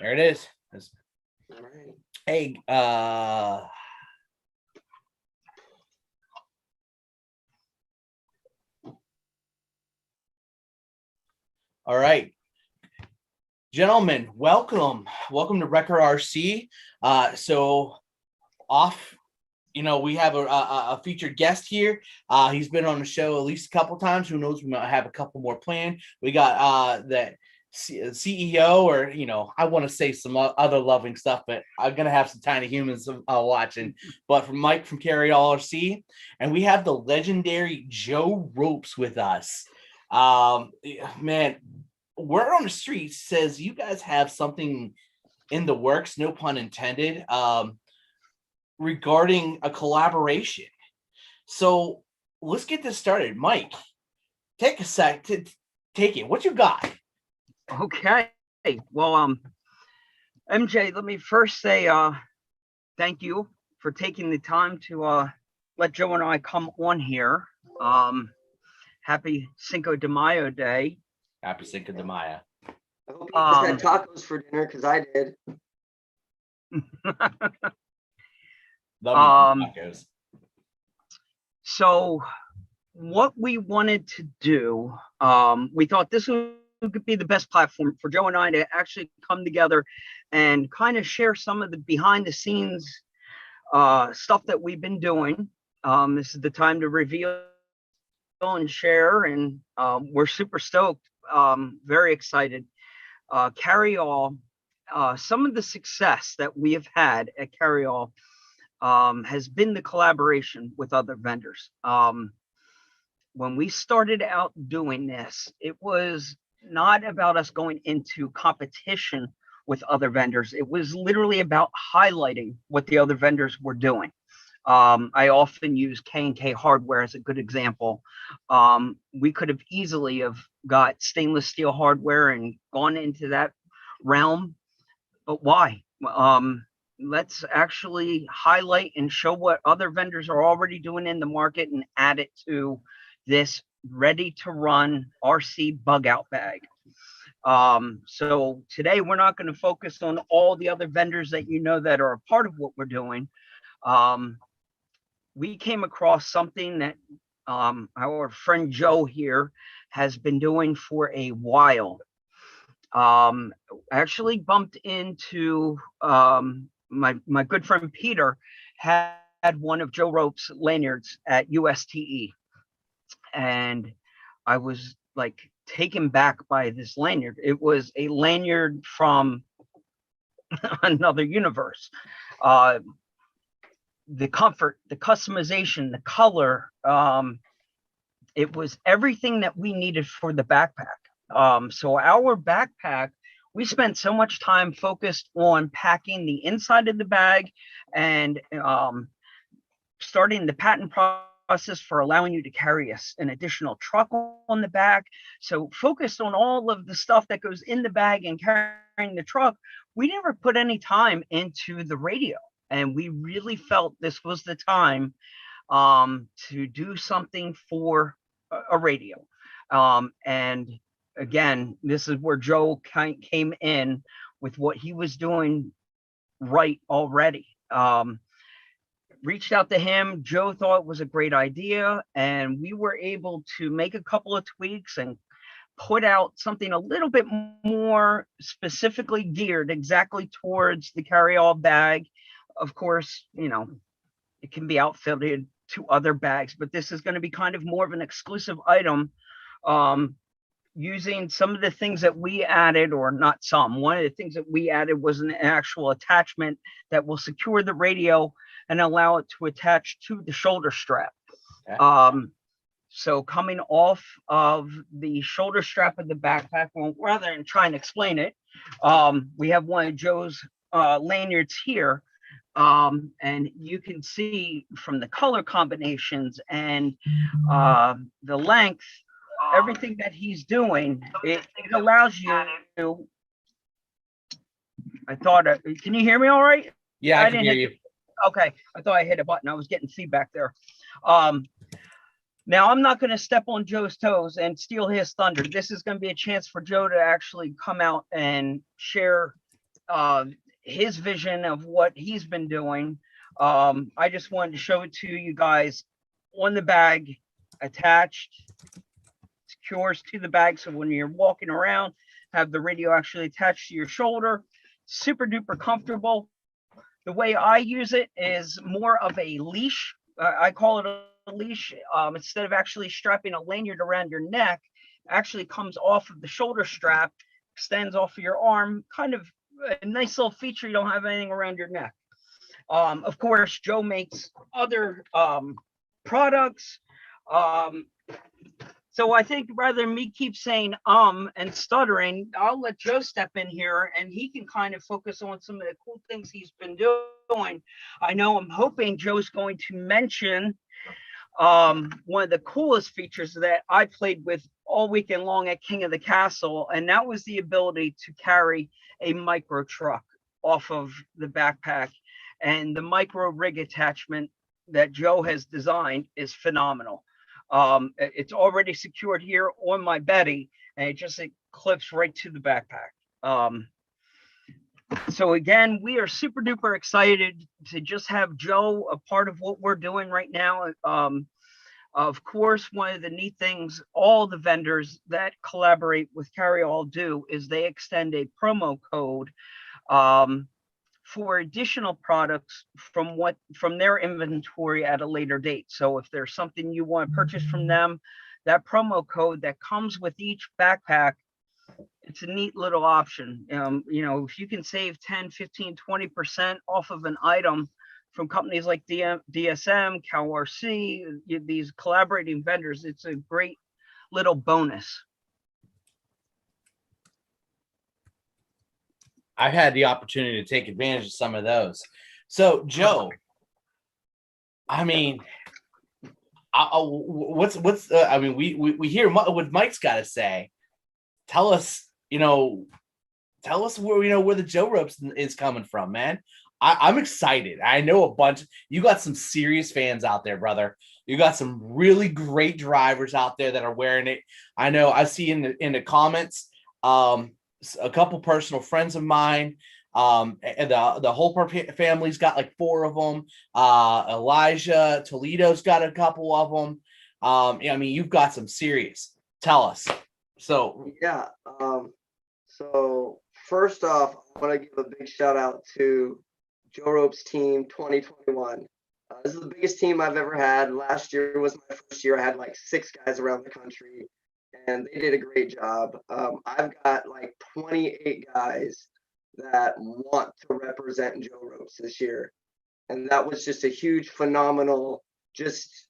There it is. All right. Hey, all right, gentlemen, welcome to Wrecker RC. So off, we have a featured guest here. He's been on the show at least a couple times. Who knows? We might have a couple more planned. We got the CEO, or I want to say some other loving stuff, but I'm gonna have some tiny humans watching. But from Mike from Carry All RC, and we have the legendary Joe Ropes with us. Man, word on the street says you guys have something in the works, no pun intended, regarding a collaboration. So let's get this started. Mike, take a sec to take it. What you got? Okay. Well, MJ, let me first say thank you for taking the time to let Joe and I come on here. Happy Cinco de Mayo Day. Happy Cinco de Mayo. I hope you guys had tacos for dinner, because I did. Love tacos. So what we wanted to do, we thought this could be the best platform for Joe and I to actually come together and kind of share some of the behind the scenes stuff that we've been doing. This is the time to reveal and share, and we're super stoked, very excited. Carry All, some of the success that we have had at Carry All has been the collaboration with other vendors. When we started out doing this, it was not about us going into competition with other vendors. It was literally about highlighting what the other vendors were doing. I often use K&K Hardware as a good example. We could have easily have got stainless steel hardware and gone into that realm, but why? Let's actually highlight and show what other vendors are already doing in the market and add it to this ready to run RC Bugout Bag. So today we're not going to focus on all the other vendors that that are a part of what we're doing. We came across something that our friend Joe here has been doing for a while. I actually bumped into my good friend Peter had one of Joe Rope's lanyards at USTE, and I was like taken back by this lanyard. It was a lanyard from another universe. The comfort, the customization, the color, it was everything that we needed for the backpack. So our backpack, we spent so much time focused on packing the inside of the bag and starting the patent process for allowing you to carry an additional truck on the back. So focused on all of the stuff that goes in the bag and carrying the truck, we never put any time into the radio. And we really felt this was the time to do something for a radio. And again, this is where Joe came in with what he was doing right already. Reached out to him. Joe thought it was a great idea, and we were able to make a couple of tweaks and put out something a little bit more specifically geared exactly towards the carry-all bag. Of course, it can be outfitted to other bags, but this is going to be kind of more of an exclusive item, using some of the things that we added, or not some. One of the things that we added was an actual attachment that will secure the radio and allow it to attach to the shoulder strap. Okay. So coming off of the shoulder strap of the backpack, well, rather than try and explain it, we have one of Joe's lanyards here. And you can see from the color combinations and the length, everything that he's doing, it allows you to, can you hear me all right? Yeah, I can hear you. Okay, I thought I hit a button. I was getting feedback there. Now, I'm not going to step on Joe's toes and steal his thunder. This is going to be a chance for Joe to actually come out and share his vision of what he's been doing. I just wanted to show it to you guys on the bag, attached, secures to the bag. So when you're walking around, have the radio actually attached to your shoulder. Super duper comfortable. The way I use it is more of a leash. I call it a leash. Instead of actually strapping a lanyard around your neck, actually comes off of the shoulder strap, extends off of your arm, kind of a nice little feature. You don't have anything around your neck. Of course, Joe makes other products. So I think rather than me keep saying and stuttering, I'll let Joe step in here and he can kind of focus on some of the cool things he's been doing. I'm hoping Joe's going to mention one of the coolest features that I played with all weekend long at King of the Castle, and that was the ability to carry a micro truck off of the backpack. And the micro rig attachment that Joe has designed is phenomenal. It's already secured here on my Betty, and it clips right to the backpack. So again, we are super duper excited to just have Joe a part of what we're doing right now. Of course, one of the neat things all the vendors that collaborate with Carry All do is they extend a promo code for additional products from their inventory at a later date. So if there's something you want to purchase from them, that promo code that comes with each backpack, it's a neat little option. If you can save 10, 15, 20% off of an item from companies like DSM, RC, these collaborating vendors, it's a great little bonus. I've had the opportunity to take advantage of some of those. So, Joe, I mean, we hear what Mike's got to say. Tell us where the Joe ropes is coming from, man. I'm excited. I know a bunch. You got some serious fans out there, brother. You got some really great drivers out there that are wearing it. I know. I see in the comments. A couple personal friends of mine, and the whole family's got like 4 of them. Elijah Toledo's got a couple of them. You've got some serious. Tell us. So yeah. So first off, I want to give a big shout out to Joe Rope's team 2021. This is the biggest team I've ever had. Last year was my first year. I had like 6 guys around the country, and they did a great job. I've got like 28 guys that want to represent Joe Ropes this year. And that was just a huge, phenomenal, just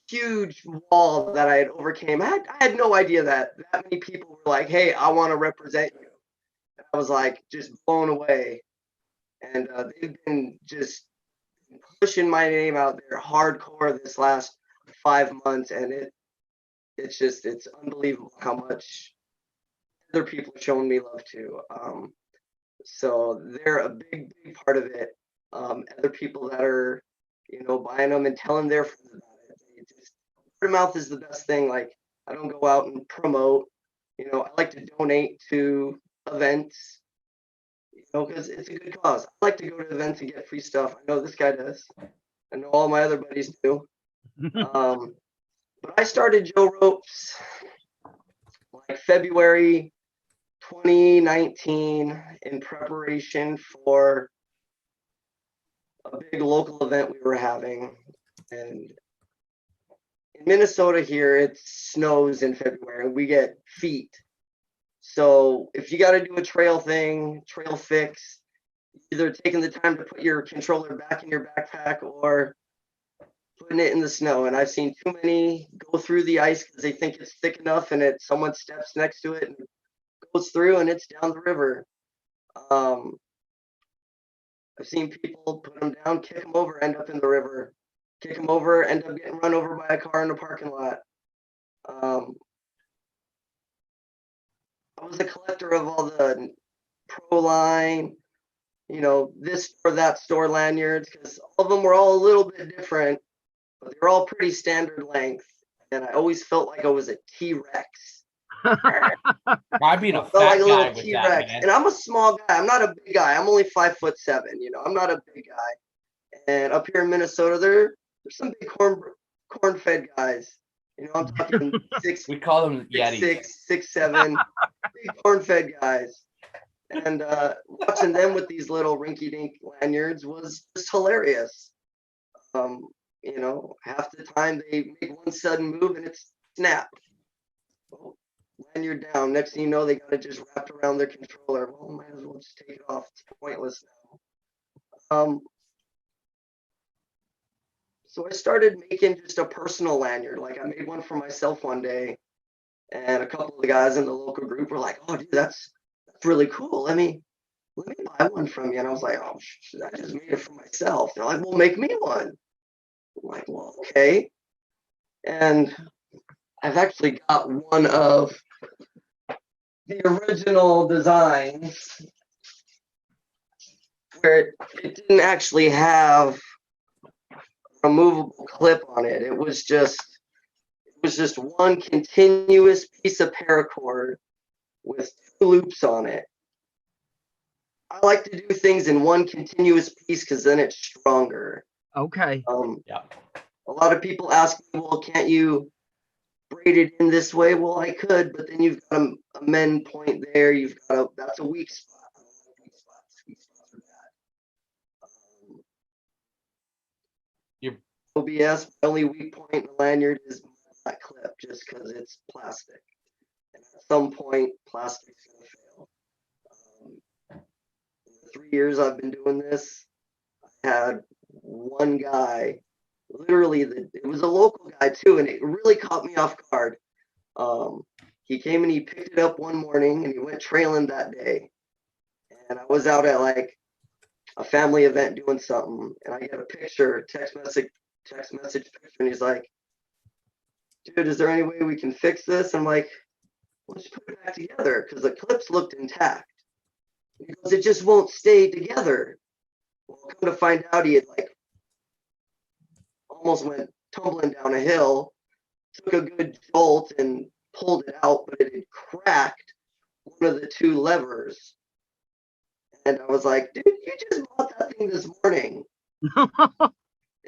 huge wall that I had overcame. I had no idea that many people were like, hey, I want to represent you. And I was like, just blown away. And they've been just pushing my name out there hardcore this last 5 months. And it's unbelievable how much other people are showing me love too. So they're a big part of it. Other people that are, buying them and telling their friends about it. Word of mouth is the best thing. Like, I don't go out and promote. I like to donate to events, because it's a good cause. I like to go to events and get free stuff. I know this guy does. I know all my other buddies do. But I started Joe Ropes like February 2019 in preparation for a big local event we were having. And in Minnesota here, it snows in February and we get feet. So if you got to do a trail fix, either taking the time to put your controller back in your backpack or putting it in the snow. And I've seen too many go through the ice because they think it's thick enough and someone steps next to it and goes through and it's down the river. I've seen people put them down, kick them over, end up in the river, kick them over, end up getting run over by a car in the parking lot. I was a collector of all the Pro Line, this or that store lanyards, because all of them were all a little bit different, but they were all pretty standard length. And I always felt like I was a T-Rex. I'd be a Felt fat like a guy little with T-Rex. that, man. And I'm a small guy. I'm not a big guy. I'm only 5'7", I'm not a big guy. And up here in Minnesota, there's some big corn-fed guys. I'm talking We call them Yetis. 6'7", big corn-fed guys. And watching them with these little rinky-dink lanyards was just hilarious. Half the time they make one sudden move and it's snap. Well, lanyard down. Next thing you know, they got it just wrapped around their controller. Well, might as well just take it off. It's pointless now. So I started making just a personal lanyard. Like I made one for myself one day, and a couple of the guys in the local group were like, "Oh, dude, that's really cool. Let me buy one from you." And I was like, "Oh, I just made it for myself." They're like, "Well, make me one." I'm like, "Well, okay." And I've actually got one of the original designs where it didn't actually have a removable clip on it. It was just one continuous piece of paracord with 2 loops on it. I like to do things in one continuous piece because then it's stronger. Okay. Yeah. A lot of people ask me, well, can't you braid it in this way? Well, I could, but then you've got a mend point there. That's a weak spot. Weak spots are bad. Your OBS, my only weak point in the lanyard is that clip, just because it's plastic. And at some point, plastic's going to fail. In the 3 years I've been doing this, I had one guy, literally, it was a local guy too, and it really caught me off guard. He came and he picked it up one morning and he went trailing that day. And I was out at like a family event doing something, and I get a picture, text message picture, and he's like, "Dude, is there any way we can fix this?" I'm like, "Let's put it back together," because the clips looked intact. He goes, "It just won't stay together." Well, come to find out, he had like almost went tumbling down a hill, took a good jolt and pulled it out, but it had cracked one of the 2 levers. And I was like, "Dude, you just bought that thing this morning."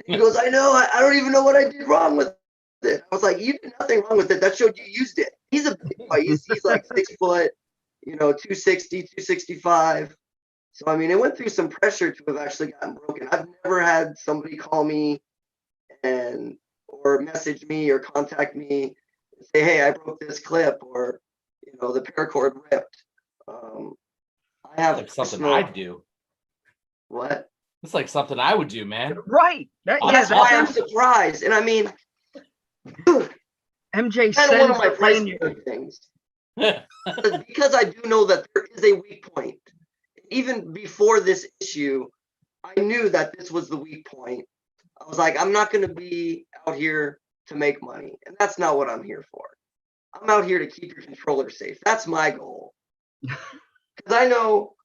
He goes, "I know, I don't even know what I did wrong with it." I was like, "You did nothing wrong with it. That showed you used it." He's a big boy. He's like 6 foot, 260, 265. So, I mean, it went through some pressure to have actually gotten broken. I've never had somebody call me or message me or contact me and say, "Hey, I broke this clip," or, the paracord ripped. I have like something I'd do. What? It's like something I would do, man. Right. That's why I'm surprised. And I mean, MJ kind of one of sends my the price lanyard. point things. Because I do know that there is a weak point. Even before this issue, I knew that this was the weak point. I was like, I'm not going to be out here to make money. And that's not what I'm here for. I'm out here to keep your controller safe. That's my goal. Because I know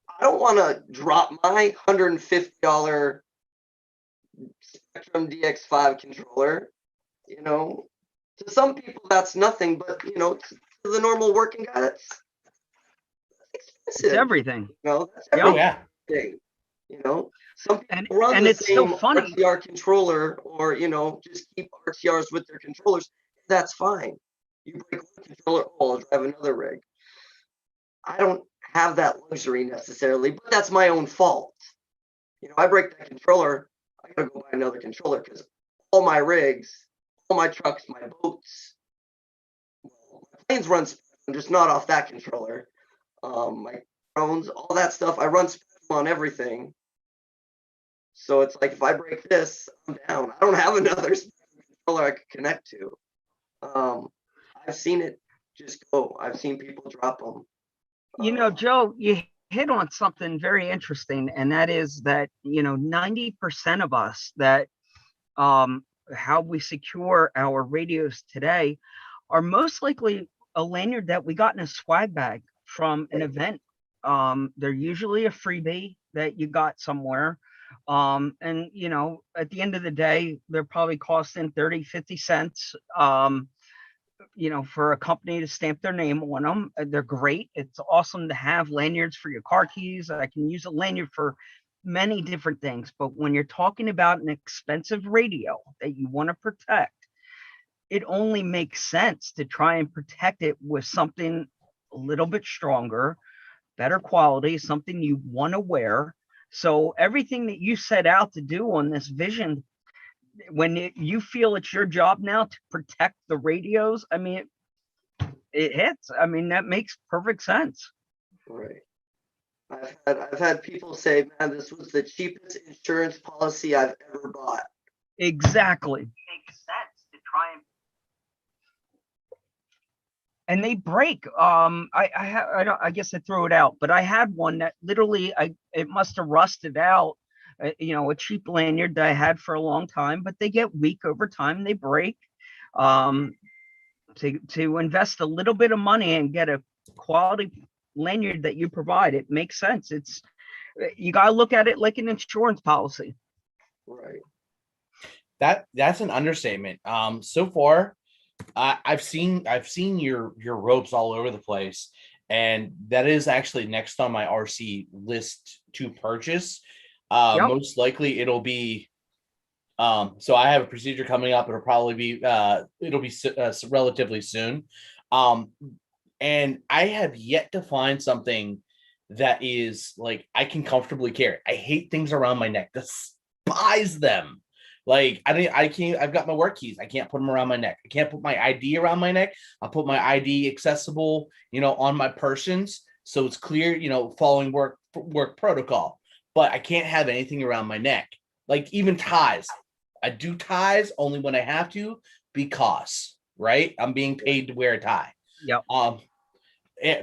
I don't want to drop my $150 Spectrum DX5 controller. To some people that's nothing, but to the normal working guy, that's expensive. It's everything. That's Oh yeah. everything. Some people run and the it's so same funny. RTR controller, or just keep RTRs with their controllers. That's fine. You break one controller, I'll drive another rig. I don't have that luxury necessarily, but that's my own fault. I break that controller, I gotta go buy another controller, because all my rigs, all my trucks, my boats, my planes run Spectrum, just not off that controller. My drones, all that stuff, I run Spectrum on everything. So it's like, if I break this, I'm down. I don't have another Spectrum controller I could connect to. I've seen it just go. I've seen people drop them. Joe, you hit on something very interesting, and that is that 90% of us that how we secure our radios today are most likely a lanyard that we got in a swag bag from an event. They're usually a freebie that you got somewhere. And at the end of the day, they're probably costing 30, 50 cents. for a company to stamp their name on them. They're great. It's awesome to have lanyards for your car keys. I can use a lanyard for many different things, but when you're talking about an expensive radio that you want to protect, it only makes sense to try and protect it with something a little bit stronger, better quality, something you want to wear. So everything that you set out to do on this vision, when you feel it's your job now to protect the radios, I mean, it hits. I mean, that makes perfect sense. Right. I've had people say, man, this was the cheapest insurance policy I've ever bought. Exactly. Makes sense to try and they break. I guess I throw it out, but I had one that literally it must have rusted out. A cheap lanyard that I had for a long time, but they get weak over time. They break. To invest a little bit of money and get a quality lanyard that you provide, it makes sense. You got to look at it like an insurance policy. Right. That's an understatement. So far, I've seen your ropes all over the place, and that is actually next on my RC list to purchase. Yep. Most likely it'll be. So I have a procedure coming up. It'll probably be relatively soon. And I have yet to find something that is like I can comfortably carry. I hate things around my neck. Despise them. Like I can't. I've got my work keys. I can't put them around my neck. I can't put my ID around my neck. I'll put my ID accessible, on my persons, so it's clear, following work protocol. But I can't have anything around my neck. Like even ties. I do ties only when I have to because, right? I'm being paid to wear a tie. Yep.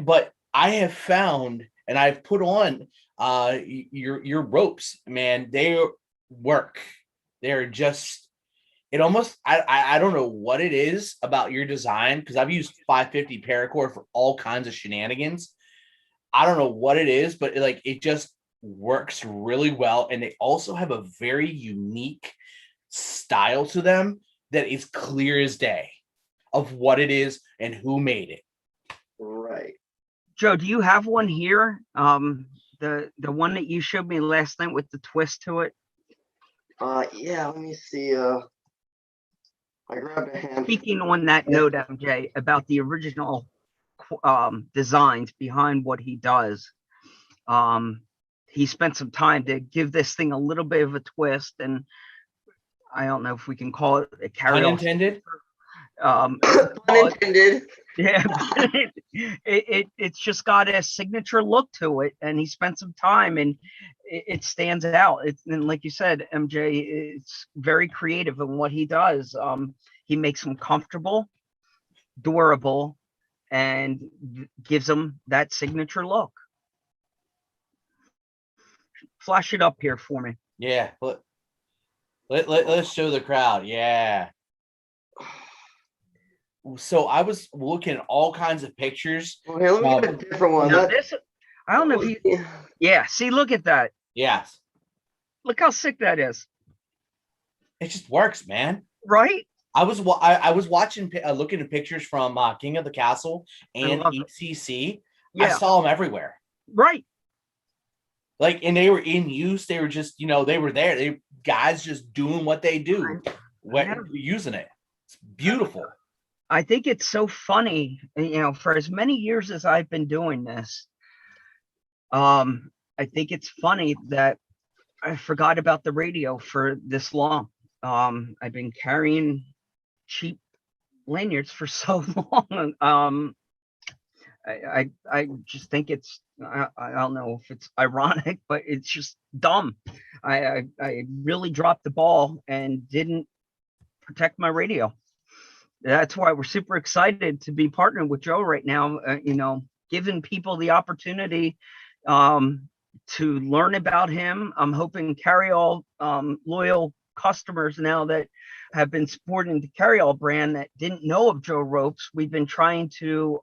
But I have found, and I've put on your ropes, man. They work. They're just. It almost. I don't know what it is about your design, because I've used 550 paracord for all kinds of shenanigans. I don't know what it is, but it just works really well, and they also have a very unique style to them that is clear as day of what it is and who made it. Right. Joe, do you have one here? The one that you showed me last night with the twist to it. Yeah. Let me see. I grabbed a hand. Speaking on that note, MJ, about the original designs behind what he does, he spent some time to give this thing a little bit of a twist, and I don't know if we can call it a carry-on. Unintended. Unintended. Yeah, it's just got a signature look to it, and he spent some time, and it stands out. And like you said, MJ, it's very creative in what he does. He makes them comfortable, durable, and gives them that signature look. Flash it up here for me. Yeah. Let's show the crowd. Yeah. So I was looking at all kinds of pictures. Okay, let me get a different one. I don't know if you. Yeah. See, look at that. Yes. Look how sick that is. It just works, man. Right. I was watching, looking at pictures from King of the Castle and ECC. Yeah. I saw them everywhere. Right. And they were in use. They were just, they were there. They guys just doing what they do, using it. It's beautiful. I think it's so funny, for as many years as I've been doing this, I think it's funny that I forgot about the radio for this long. I've been carrying cheap lanyards for so long. I just think it's, I don't know if it's ironic, but it's just dumb. I really dropped the ball and didn't protect my radio. That's why we're super excited to be partnering with Joe right now, giving people the opportunity to learn about him. I'm hoping Carryall loyal customers now that have been supporting the Carryall brand that didn't know of Joe Ropes, we've been trying to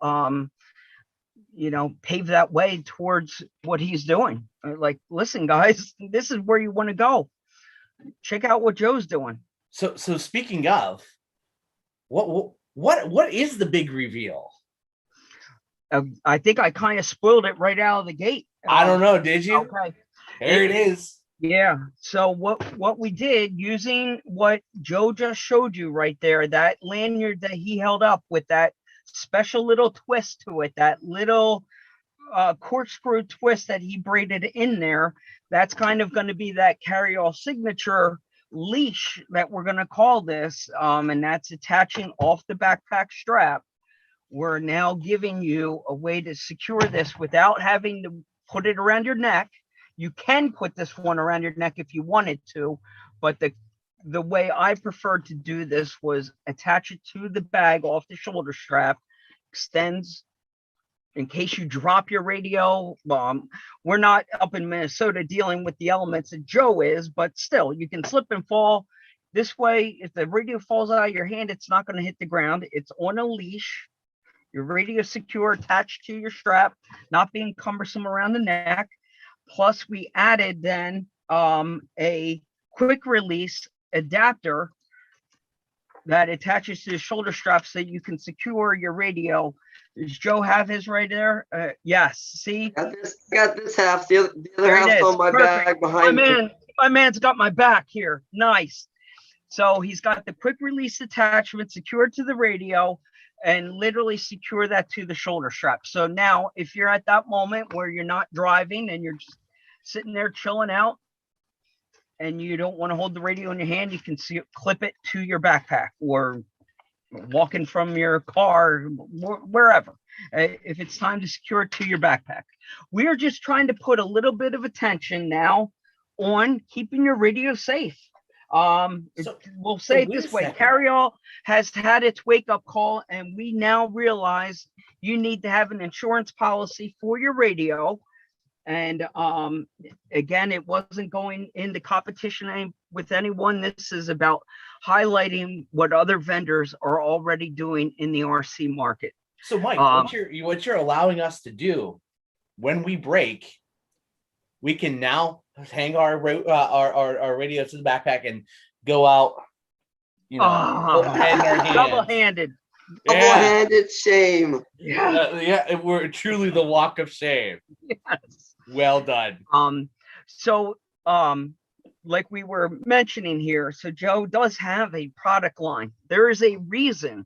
pave that way towards what he's doing. Listen, guys, this is where you want to go. Check out what Joe's doing. So speaking of, what what is the big reveal? I think I kind of spoiled it right out of the gate. I don't know. Did you? Okay. There it is. Yeah. So what we did using what Joe just showed you right there, that lanyard that he held up with that special little twist to it, that little corkscrew twist that he braided in there, that's kind of going to be that carry-all signature leash that we're going to call this, and that's attaching off the backpack strap. We're now giving you a way to secure this without having to put it around your neck. You can put this one around your neck if you wanted to, but the way I preferred to do this was attach it to the bag off the shoulder strap, extends in case you drop your radio. We're not up in Minnesota dealing with the elements that Joe is, but still, you can slip and fall. This way, if the radio falls out of your hand, it's not going to hit the ground. It's on a leash. Your radio secure, attached to your strap, not being cumbersome around the neck. Plus, we added then a quick release adapter that attaches to the shoulder strap so you can secure your radio. Does Joe have his right there? Yes. See? Got this half. The other half's on my bag behind me. My man's got my back here. Nice. So he's got the quick release attachment secured to the radio and literally secure that to the shoulder strap. So now if you're at that moment where you're not driving and you're just sitting there chilling out and you don't want to hold the radio in your hand, you can clip it to your backpack or walking from your car, wherever, if it's time to secure it to your backpack. We're just trying to put a little bit of attention now on keeping your radio safe. We'll say it this way: Carry-all has had its wake-up call, and we now realize you need to have an insurance policy for your radio. And again, it wasn't going into competition with anyone. This is about highlighting what other vendors are already doing in the RC market. So, Mike, what you're allowing us to do when we break, we can now hang our radio to the backpack and go out, double-handed. Double-handed shame. We're truly the walk of shame. Yes. Well done. Like we were mentioning here, so Joe does have a product line. There is a reason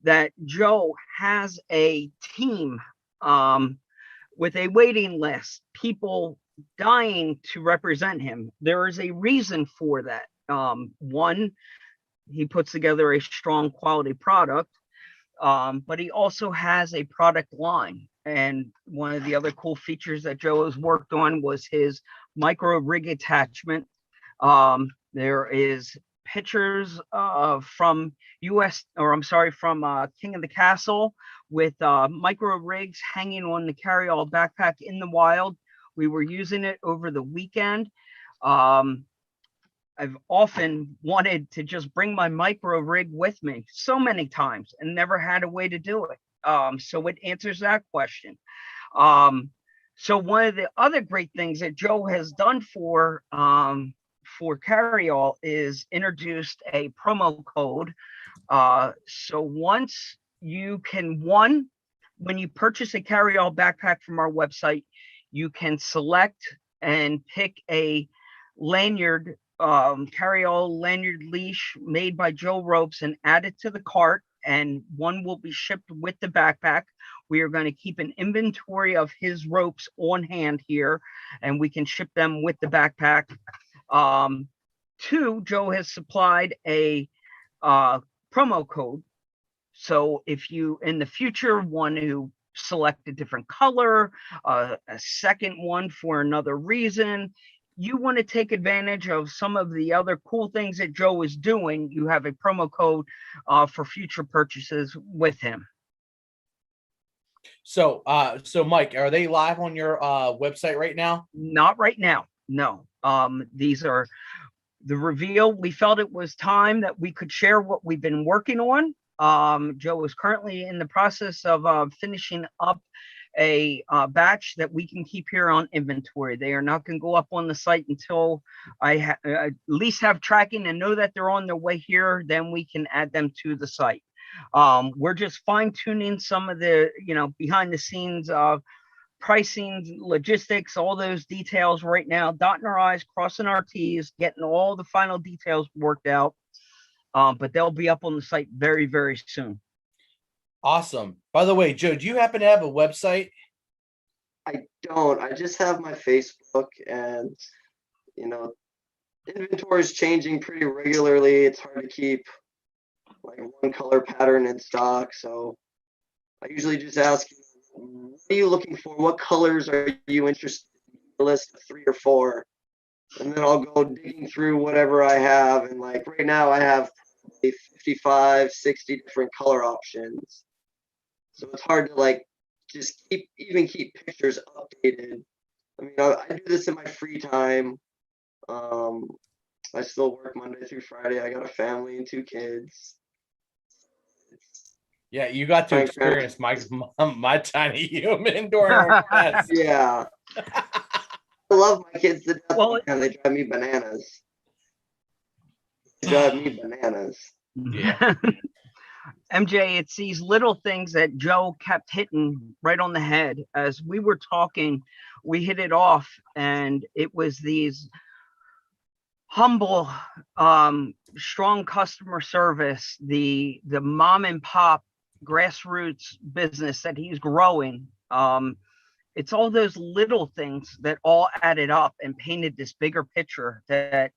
that Joe has a team with a waiting list, people dying to represent him. There is a reason for that. One, he puts together a strong quality product, but he also has a product line. And one of the other cool features that Joe has worked on was his micro rig attachment. There is pictures from King of the Castle with micro rigs hanging on the carry-all backpack in the wild. We were using it over the weekend. I've often wanted to just bring my micro rig with me so many times and never had a way to do it. So it answers that question. So one of the other great things that Joe has done for Carry-all is introduced a promo code. So once you can, when you purchase a Carry-all backpack from our website, you can select and pick a lanyard, Carry-all lanyard leash made by Joe Ropes and add it to the cart, and one will be shipped with the backpack. We are going to keep an inventory of his ropes on hand here, and we can ship them with the backpack. Two, Joe has supplied a promo code. So if you in the future want to select a different color, a second one for another reason, you want to take advantage of some of the other cool things that Joe is doing, you have a promo code for future purchases with him. So Mike, are they live on your website right now? Not right now. No. These are the reveal. We felt it was time that we could share what we've been working on. Joe is currently in the process of finishing up a batch that we can keep here on inventory. They are not going to go up on the site until I at least have tracking and know that they're on their way here. Then we can add them to the site. We're just fine tuning some of the, behind the scenes of pricing, logistics, all those details right now, dotting our I's, crossing our T's, getting all the final details worked out. But they'll be up on the site very, very soon. Awesome. By the way, Joe, do you happen to have a website? I don't. I just have my Facebook, and inventory is changing pretty regularly. It's hard to keep like one color pattern in stock. So I usually just ask, what are you looking for? What colors are you interested in? A list of 3 or 4. And then I'll go digging through whatever I have. And like right now I have probably 55, 60 different color options. So it's hard to like just keep pictures updated. I mean, I do this in my free time. I still work Monday through Friday. I got a family and 2 kids. Yeah, you got to experience my tiny human during our class. Yeah. I love my kids to death, and they drive me bananas. Yeah. MJ, it's these little things that Joe kept hitting right on the head. As we were talking, we hit it off, and it was these humble, strong customer service, the mom and pop grassroots business that he's growing. It's all those little things that all added up and painted this bigger picture that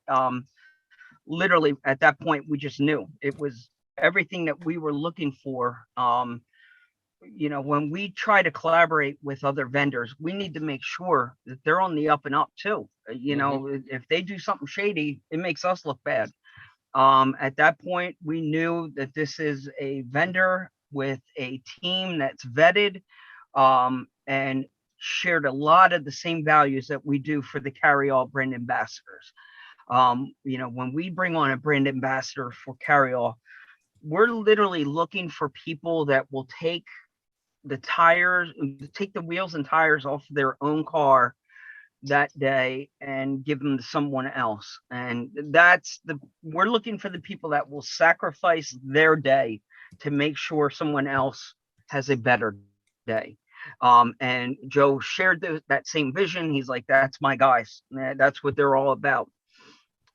literally at that point we just knew it was everything that we were looking for. When we try to collaborate with other vendors, we need to make sure that they're on the up and up too. If they do something shady, it makes us look bad. At that point, we knew that this is a vendor with a team that's vetted and shared a lot of the same values that we do for the Carryall brand ambassadors. When we bring on a brand ambassador for Carryall, we're literally looking for people that will take the wheels and tires off their own car that day and give them to someone else. And we're looking for the people that will sacrifice their day to make sure someone else has a better day. And Joe shared that same vision. He's like, that's my guys. That's what they're all about.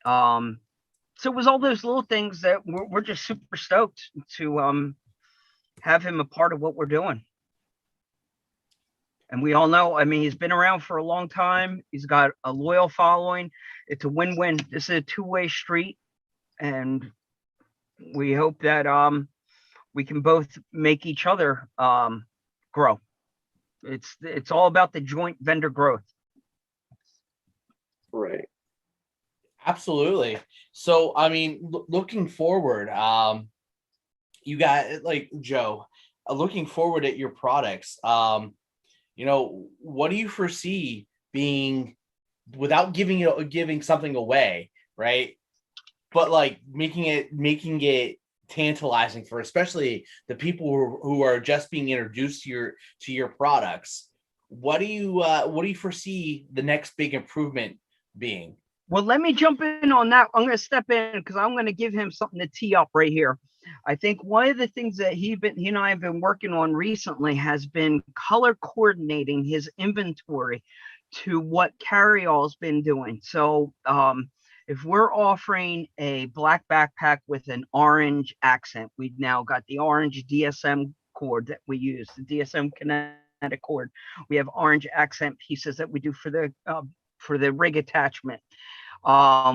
So it was all those little things that we're just super stoked to have him a part of what we're doing. And we all know, I mean, he's been around for a long time. He's got a loyal following. It's a win-win. This is a two-way street. And we hope that we can both make each other grow. It's all about the joint vendor growth. Right. Absolutely. So, I mean, looking forward, you got like Joe, looking forward at your products. What do you foresee being, without giving something away, right? But like making it tantalizing for especially the people who are just being introduced to your products. What do you foresee the next big improvement being? Well, let me jump in on that. I'm going to step in because I'm going to give him something to tee up right here. I think one of the things that he and I have been working on recently has been color coordinating his inventory to what Carryall's been doing. So if we're offering a black backpack with an orange accent, we've now got the orange DSM cord that we use, the DSM kinetic cord. We have orange accent pieces that we do for the rig attachment.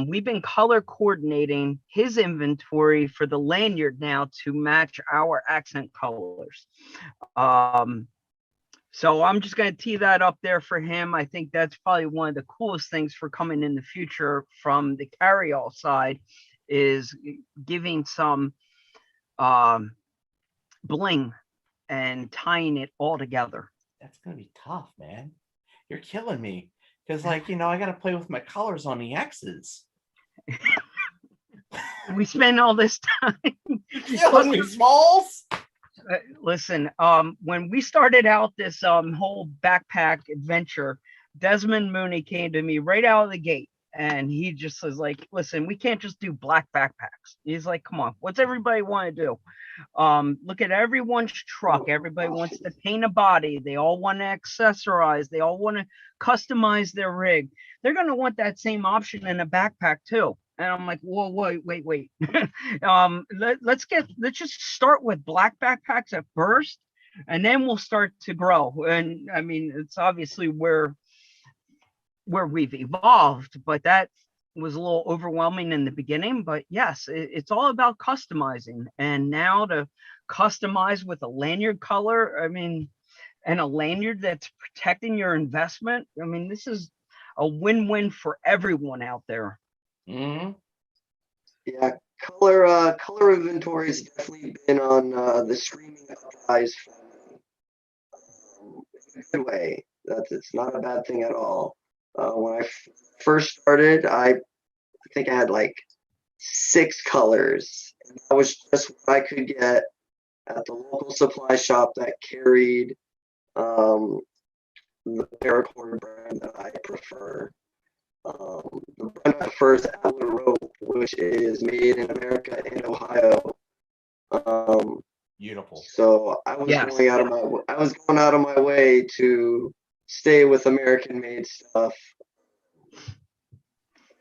We've been color coordinating his inventory for the lanyard now to match our accent colors. So I'm just going to tee that up there for him. I think that's probably one of the coolest things for coming in the future from the Carryall side is giving some bling and tying it all together. That's going to be tough, man. You're killing me. Because, I got to play with my colors on the X's. We spend all this time. Killing me, Smalls. Listen, when we started out this whole backpack adventure, Desmond Mooney came to me right out of the gate and he just was like, listen, we can't just do black backpacks. He's like, come on, what's everybody want to do? Look at everyone's truck. Everybody wants to paint a body. They all want to accessorize. They all want to customize their rig. They're going to want that same option in a backpack too. And I'm like, whoa, wait. Let's just start with black backpacks at first, and then we'll start to grow. And I mean, it's obviously where we've evolved, but that was a little overwhelming in the beginning. But yes, it's all about customizing. And now to customize with a lanyard color, I mean, and a lanyard that's protecting your investment. I mean, this is a win-win for everyone out there. Mm-hmm. Yeah, color inventory has definitely been on the screaming rise in a good way. It's not a bad thing at all. When I first started, I think I had like 6 colors, and that was just what I could get at the local supply shop that carried the paracord brand that I prefer. The brand I prefer is Atwood Rope, which is made in America in Ohio. Beautiful. So I was going out of my way to stay with American-made stuff,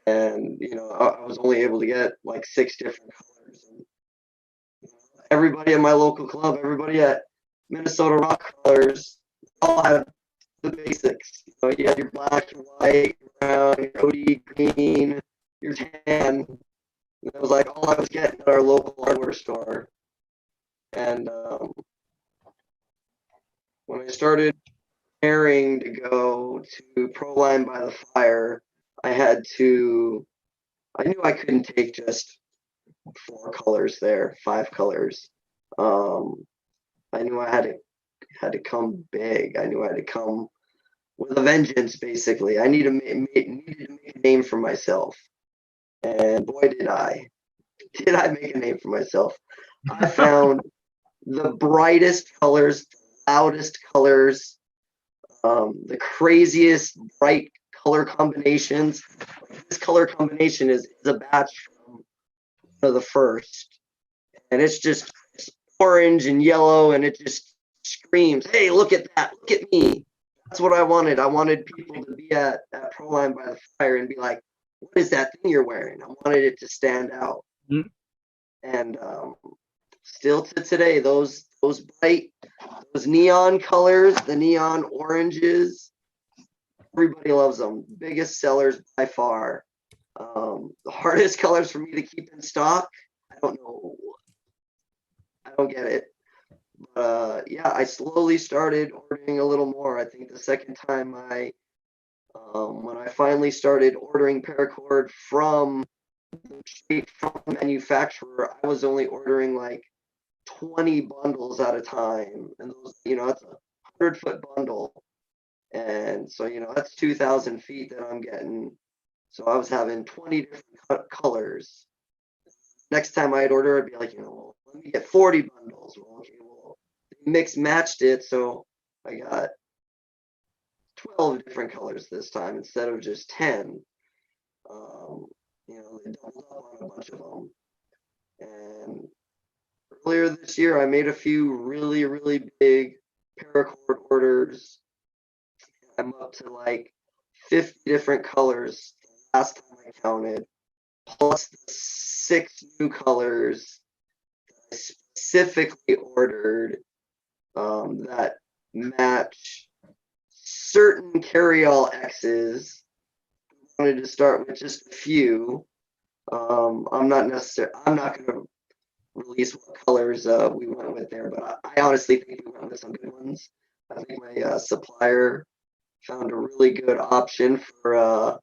and I was only able to get like 6 different colors. And everybody at my local club, everybody at Minnesota Rock Colors, all have the basics. You had your black, your white, your brown, your OD green, your tan. And that was like all I was getting at our local hardware store. And when I started preparing to go to Proline by the Fire, I knew I couldn't take just 4 colors there, 5 colors. I knew I had to come big. I knew I had to come with a vengeance, basically. I needed to make a name for myself. And boy, did I make a name for myself. I found the brightest colors, the loudest colors, the craziest bright color combinations. This color combination is a batch from one of the first. And it's orange and yellow, and it just screams, hey, look at that, look at me. That's what I wanted. I wanted people to be at Proline by the Fire and be like, what is that thing you're wearing? I wanted it to stand out. Mm-hmm. And still to today, those bright, those neon colors, the neon oranges, everybody loves them. Biggest sellers by far. The hardest colors for me to keep in stock, I don't know. I don't get it. Yeah, I slowly started ordering a little more. I think the second time when I finally started ordering paracord from the manufacturer, I was only ordering like 20 bundles at a time, and those, that's a 100-foot bundle, and so that's 2,000 feet that I'm getting. So I was having 20 different colors. Next time I'd order, I'd be like, well, let me get 40 bundles. Well, okay, well, they mix matched it, so I got 12 different colors this time instead of just 10. They doubled up on a bunch of them. And earlier this year, I made a few really, really big paracord orders. I'm up to like 50 different colors last time I counted, plus the 6 new colors that I specifically ordered that match certain carry-all X's. I wanted to start with just a few. I'm not going to release what colors we went with there, but I honestly think we went with some good ones. I think my supplier found a really good option for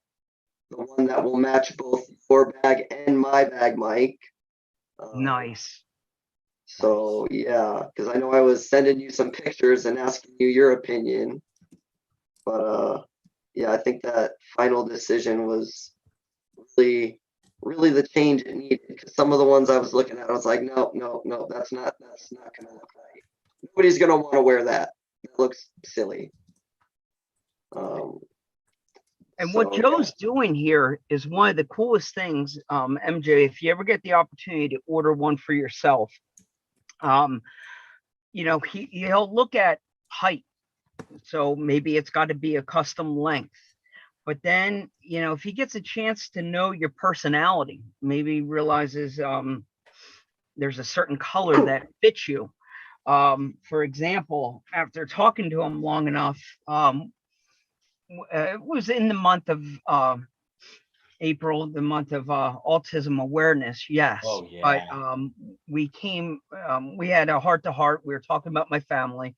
the one that will match both your bag and my bag, Mike. Nice. So yeah, because I know I was sending you some pictures and asking you your opinion, but yeah, I think that final decision was really the change it needed. Because some of the ones I was looking at, I was like, no, that's not gonna look right. Nobody's gonna want to wear that. It looks silly. And what So, Joe's doing here is one of the coolest things, MJ, if you ever get the opportunity to order one for yourself, you know, he'll look at height. So maybe it's got to be a custom length. But then, you know, if he gets a chance to know your personality, maybe he realizes there's a certain color that fits you. For example, after talking to him long enough, it was in the month of April, the month of autism awareness. Yes. Oh, yeah. But we had a heart to heart. We were talking about my family.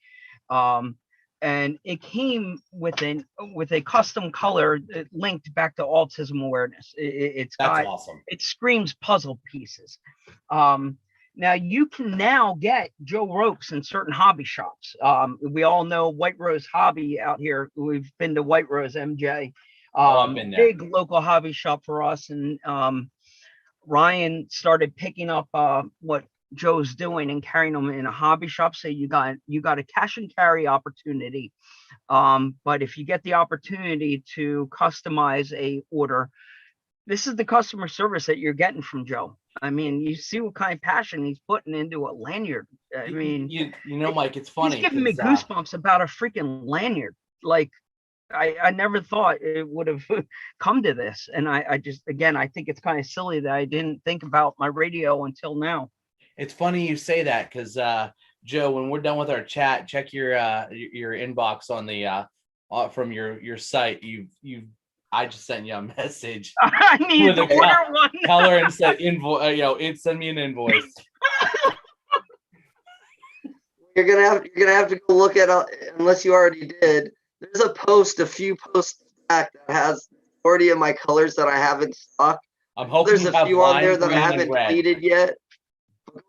And it came with a custom color linked back to autism awareness. It's That's got, awesome. it screams puzzle pieces. Now you can now get Joe ropes in certain hobby shops. We all know White Rose Hobby out here. We've been to White Rose, MJ. I've been there. Big local hobby shop for us. And Ryan started picking up what Joe's doing and carrying them in a hobby shop. So you got a cash and carry opportunity. But if you get the opportunity to customize a order, this is the customer service that you're getting from Joe. I mean, you see what kind of passion he's putting into a lanyard. I mean, you know, Mike, it's funny. He's giving me goosebumps about a freaking lanyard. Like, I never thought it would have come to this. And I just, again, I think it's kind of silly that I didn't think about my radio until now. It's funny you say that because Joe, when we're done with our chat, check your inbox on the from your site. I just sent you a message. I need to order one. Color and said invoice. Send me an invoice. you're gonna have to go look at unless you already did. There's a few posts back that has already of my colors that I have in stock. I'm hoping there's a few on there that I haven't deleted yet.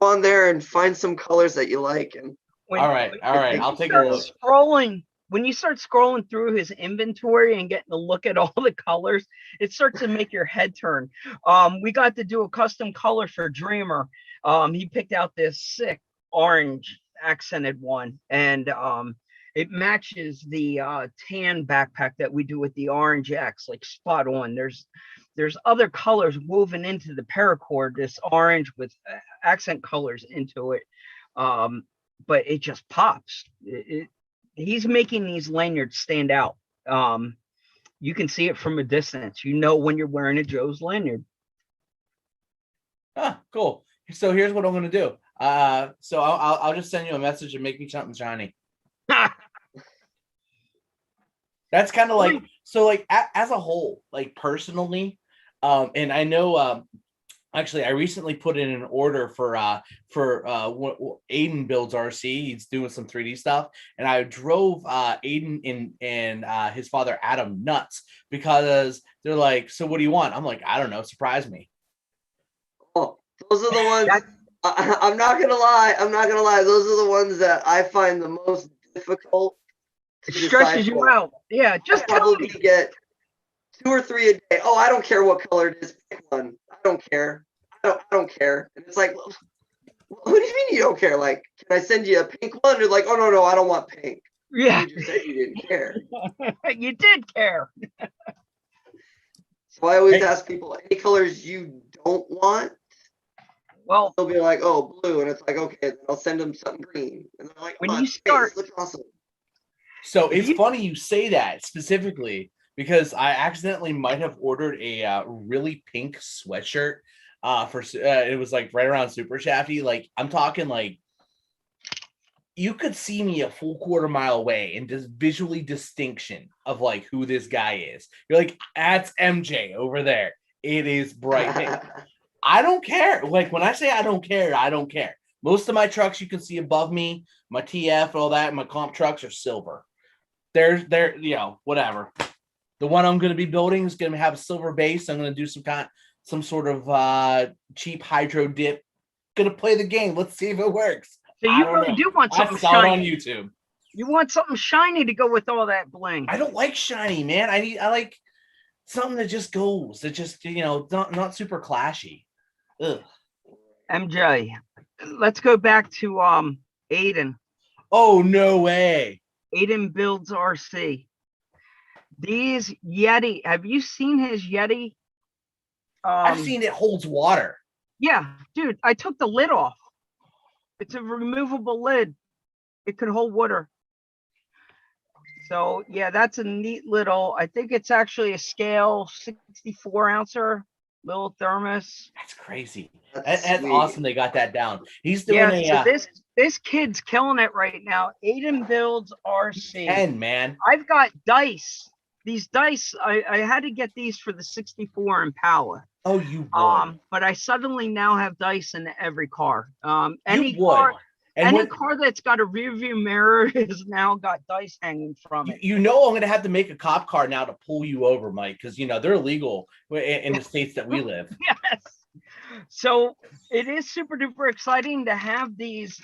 Go on there and find some colors that you like. And all right, I'll take a look. When you start scrolling through his inventory and getting a look at all the colors, it starts to make your head turn. We got to do a custom color for Dreamer. He picked out this sick orange accented one, and it matches the tan backpack that we do with the Orange X, like spot on. There's other colors woven into the paracord, this orange with accent colors into it, but it just pops. He's making these lanyards stand out. You can see it from a distance. You know when you're wearing a Joe's lanyard. Cool. So here's what I'm going to do. So I'll just send you a message and make me something shiny. That's kind of like, so like as a whole, like personally, and I know, actually I recently put in an order for Aiden builds RC. He's doing some 3D stuff, and I drove Aiden and his father Adam nuts because they're like, so what do you want? I'm like, I don't know, surprise me. Oh, those are the ones. I'm not gonna lie. Those are the ones that I find the most difficult. It stresses you out. Yeah, just probably get 2 or 3 a day. Oh, I don't care what color it is. Pick one. I don't care. I don't care. And it's like, well, what do you mean you don't care? Like, can I send you a pink one? You're like, oh no, I don't want pink. Yeah. You just said you didn't care. You did care. So I always ask people any colors you don't want. Well, they'll be like, oh, blue, and it's like, okay, then I'll send them something green. And they're like, when you start, this looks awesome. So it's funny you say that specifically because I accidentally might have ordered a really pink sweatshirt for it was like right around Super Shafty. Like I'm talking like you could see me a full quarter mile away and just visually distinction of like who this guy is. You're like, that's MJ over there. It is bright pink. I don't care. Like when I say I don't care, I don't care. Most of my trucks you can see above me, my TF, all that, my comp trucks are silver. They're you know, whatever. The one I'm going to be building is going to have a silver base. I'm going to do some sort of cheap hydro dip. Going to play the game. Let's see if it works. So you really do want something shiny. I saw it on YouTube. You want something shiny to go with all that bling. I don't like shiny, man. I like something that just goes. That just, you know, not super clashy. Ugh. MJ, let's go back to Aiden. Oh, no way. Aiden builds RC. These Yeti, have you seen his Yeti? I've seen it holds water. Yeah, dude, I took the lid off. It's a removable lid. It can hold water. So yeah, that's a neat little, I think it's actually a scale 64 ouncer little thermos. That's crazy. That's That's sweet. awesome. They got that down. He's doing Yeah, so this kid's killing it right now. Aiden builds RC. 10, man. I've got dice. These dice, I had to get these for the 64 Impala. Oh, you would. But I suddenly now have dice in every car. Any You would. car, And any when, car that's got a rear view mirror has now got dice hanging from it. you know, I'm going to have to make a cop car now to pull you over, Mike, because, you know, they're illegal in the states that we live. Yes. So it is super duper exciting to have these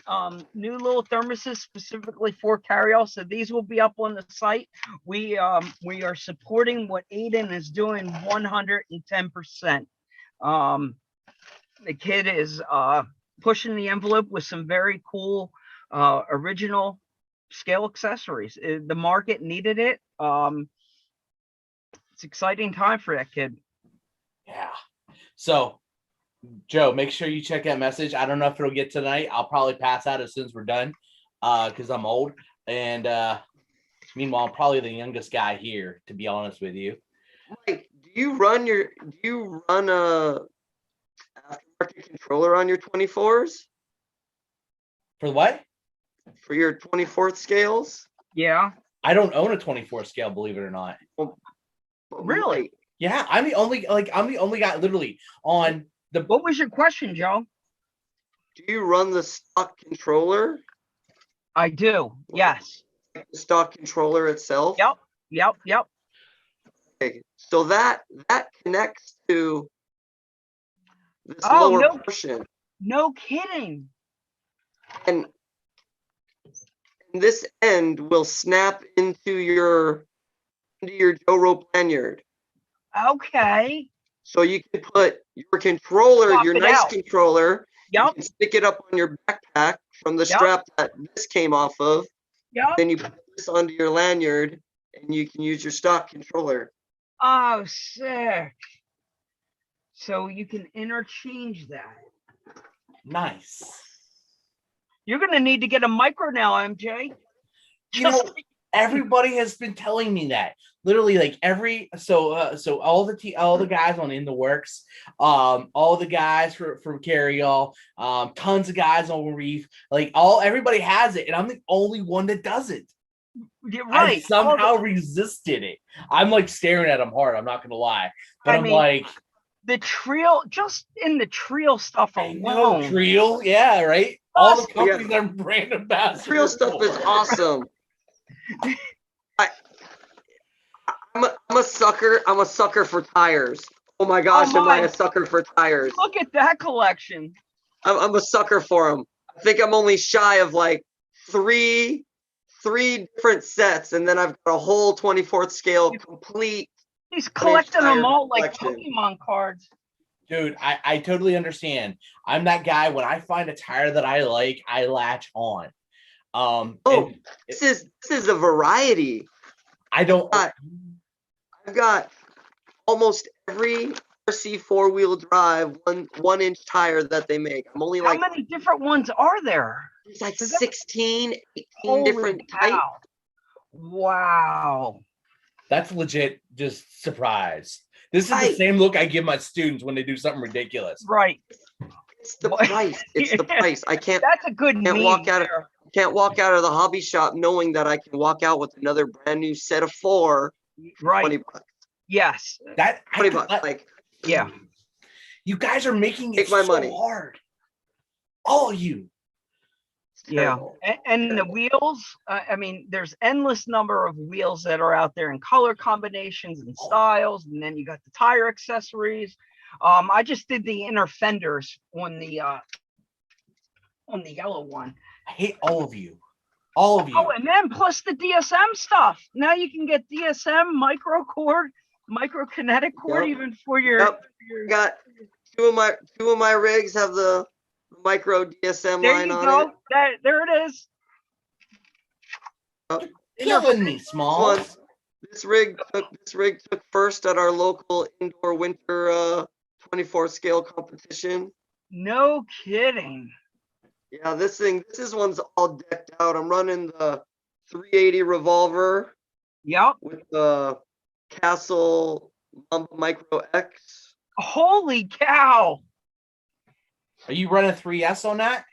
new little thermoses specifically for carryall. So these will be up on the site. We are supporting what Aiden is doing 110%. The kid is pushing the envelope with some very cool original scale accessories. The market needed it. It's exciting time for that kid. Yeah. So, Joe, make sure you check that message. I don't know if it'll get tonight. I'll probably pass out as soon as we're done because I'm old. And meanwhile, I'm probably the youngest guy here, to be honest with you. Mike, do you run a aftermarket controller on your 24s? For what? For your 24th scales? Yeah. I don't own a 24 scale, believe it or not. Well, Really? Mike, Yeah, I'm the only guy literally on the. What was your question, Joe? do you run the stock controller? I do. Yes. The stock controller itself? Yep. Okay. So that connects to this Oh, lower no. portion. No kidding. And this end will snap into your Joe rope lanyard. Okay. So you can put your controller, Swap your it nice out. controller, you Yep. can stick it up on your backpack from the Yep. strap that this came off of. Yep. Then you put this onto your lanyard and you can use your stock controller. Oh, sick. So you can interchange that. Nice. You're gonna need to get a micro now, MJ. You know, everybody has been telling me that. Literally, like so all the guys on In the Works, all the guys from Carryall, tons of guys on Reef, like everybody has it, and I'm the only one that doesn't. You're right. I somehow resisted it. I'm like staring at them hard. I'm not gonna lie, but I'm like the Trio, just in the Trio stuff alone. Trio, yeah, right. All the companies are brand ambassadors. Trio stuff is awesome. I'm a sucker. I'm a sucker for tires. Oh my gosh, am I a sucker for tires? Look at that collection. I'm a sucker for them. I think I'm only shy of like three different sets, and then I've got a whole 24th scale complete. He's collecting them all like collection. Pokemon cards. Dude, I totally understand. I'm that guy. When I find a tire that I like, I latch on. This is a variety. I don't. I've got almost every RC 4-wheel drive 1-inch tire that they make. I'm only How many different ones are there? There's like 16, 18 different types. Wow. That's legit. Just surprise. This is the same look I give my students when they do something ridiculous. Right. It's the price. It's the price. I can't. That's a good. Can't walk out of the hobby shop knowing that I can walk out with another brand new set of 4. Right. 20 bucks. Yes. That 20 bucks. Like. Yeah. You guys are making it my so money. hard. All of you. Yeah, and the wheels, I mean, there's endless number of wheels that are out there in color combinations and styles, and then you got the tire accessories. I just did the inner fenders on the yellow one. I hate all of you. All of you. Oh, and then plus the DSM stuff. Now you can get DSM micro cord, micro kinetic cord, even for your. Yep. Got two of my rigs have the micro DSM line on it. There it is. Killing me, Smalls. This rig took first at our local indoor winter 24 scale competition. No kidding. Yeah, this one's all decked out. I'm running the 380 revolver Yep. with the Castle Mamba Micro X. Holy cow. Are you running 3S on that?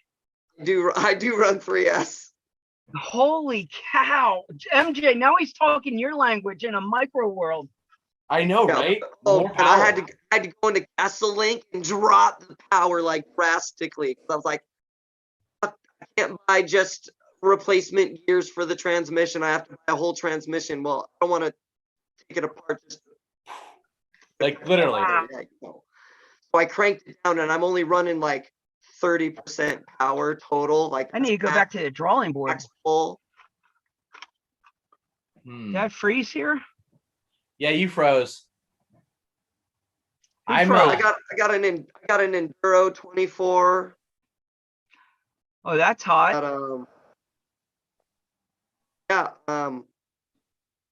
I do run 3S. Holy cow. MJ, now he's talking your language in a micro world. I know, Yeah. right? Oh, More and I had power. to go into Castle Link and drop the power like drastically because I was like, I can't buy just replacement gears for the transmission. I have to buy a whole transmission. Well, I don't want to take it apart. Just Like literally. Wow. So I cranked it down, and I'm only running like 30% power total. Like I need to go back to the drawing board. max full. Did I freeze here? Yeah, you froze. Who I'm froze? I got an Enduro 24. Oh, that's hot.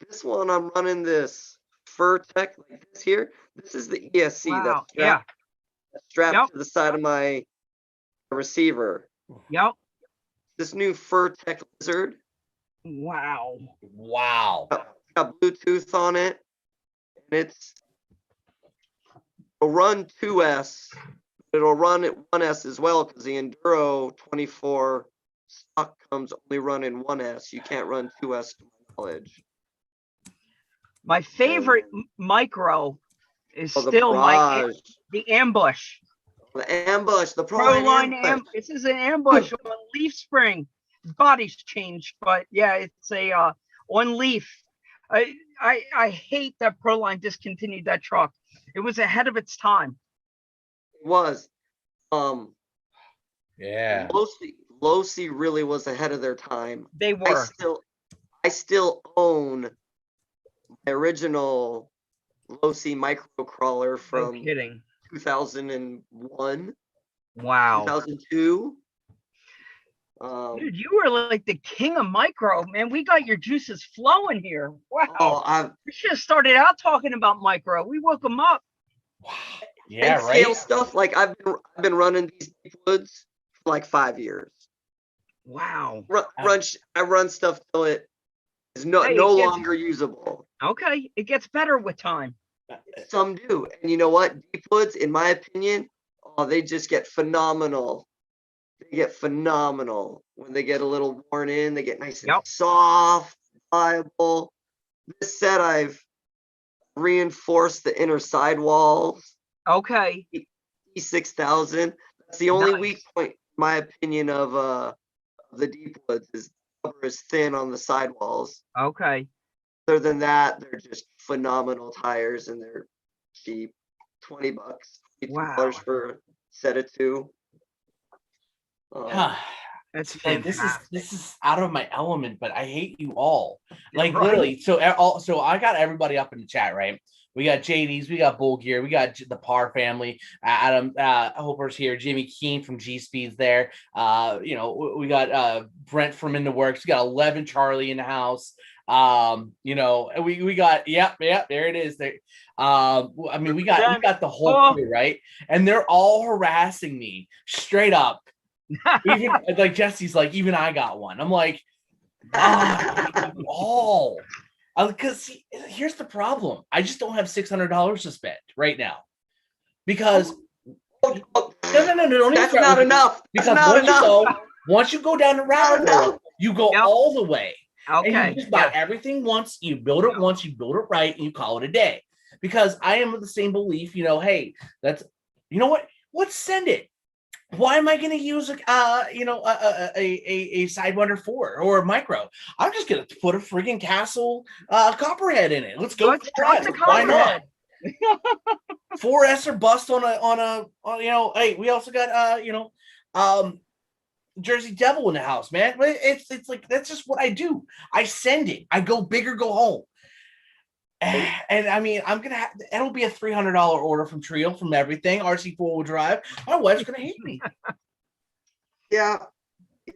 This one I'm running this Furtech like this here. This is the ESC Wow. that's strapped Yep. to the side of my receiver. Yep. This new Furtech Lizard. Wow. wow. Got Bluetooth on it, and it'll run 2S. It'll run at 1S as well because the Enduro 24 stock comes only running 1S. You can't run 2S to my knowledge. My favorite micro is Oh, the still Barrage. the ambush. The ambush, the Proline ambush. This is an ambush on leaf spring. Body's changed, but yeah, it's a on leaf. I hate that Proline discontinued that truck. It was ahead of its time. It was. Yeah. Losi really was ahead of their time. They were. I still own my original Losi micro crawler No from kidding. 2001, Wow. 2002. Dude, you were like the king of micro, man. We got your juices flowing here. Wow. Oh, We should have started out talking about micro. We woke them up. Wow. Yeah, and scale right. stuff. Like I've been running these deep woods for like 5 years. Wow. I run stuff till it is no Hey, longer usable. Okay, it gets better with time. Some do, and you know what? Deep woods, in my opinion, they just get phenomenal. They get phenomenal when they get a little worn in. They get nice and soft, pliable. This set, I've reinforced the inner sidewalls. Okay. E6000. That's the only Nice. weak point, in my opinion, of the deep woods is the rubber is thin on the sidewalls. Okay. Other than that, they're just phenomenal tires, and they're cheap. $20, $22 Wow. for a set of two. That's Like, fantastic. this is out of my element, but I hate you all. Like Right. literally. So I got everybody up in the chat, right? We got JD's, we got Bull Gear, we got the Parr family, Adam Hopper's here, Jimmy Keene from G Speed's there. We got Brent from In the Works, we got 11 Charlie in the house. We got there it is. There. I mean, we got the whole crew, right? And they're all harassing me straight up. Even like Jesse's like, even I got one. I'm like, all. Because here's the problem. I just don't have $600 to spend right now. Because no, that's not enough. Because once you go down the rabbit hole, you go all the way. Okay. And you just buy everything once, you build it once, you build it right, and you call it a day. Because I am of the same belief, hey, let's send it. Why am I going to use a Sidewinder 4 or a micro? I'm just going to put a friggin' Castle Copperhead in it. Let's go. Let's try the Why not? Copperhead. 4S or bust on hey, we also got Jersey Devil in the house, man. It's like that's just what I do. I send it. I go big or go home. And I mean, it'll be a $300 order from Trio from everything. RC 4-wheel drive. My wife's gonna hate me. Yeah,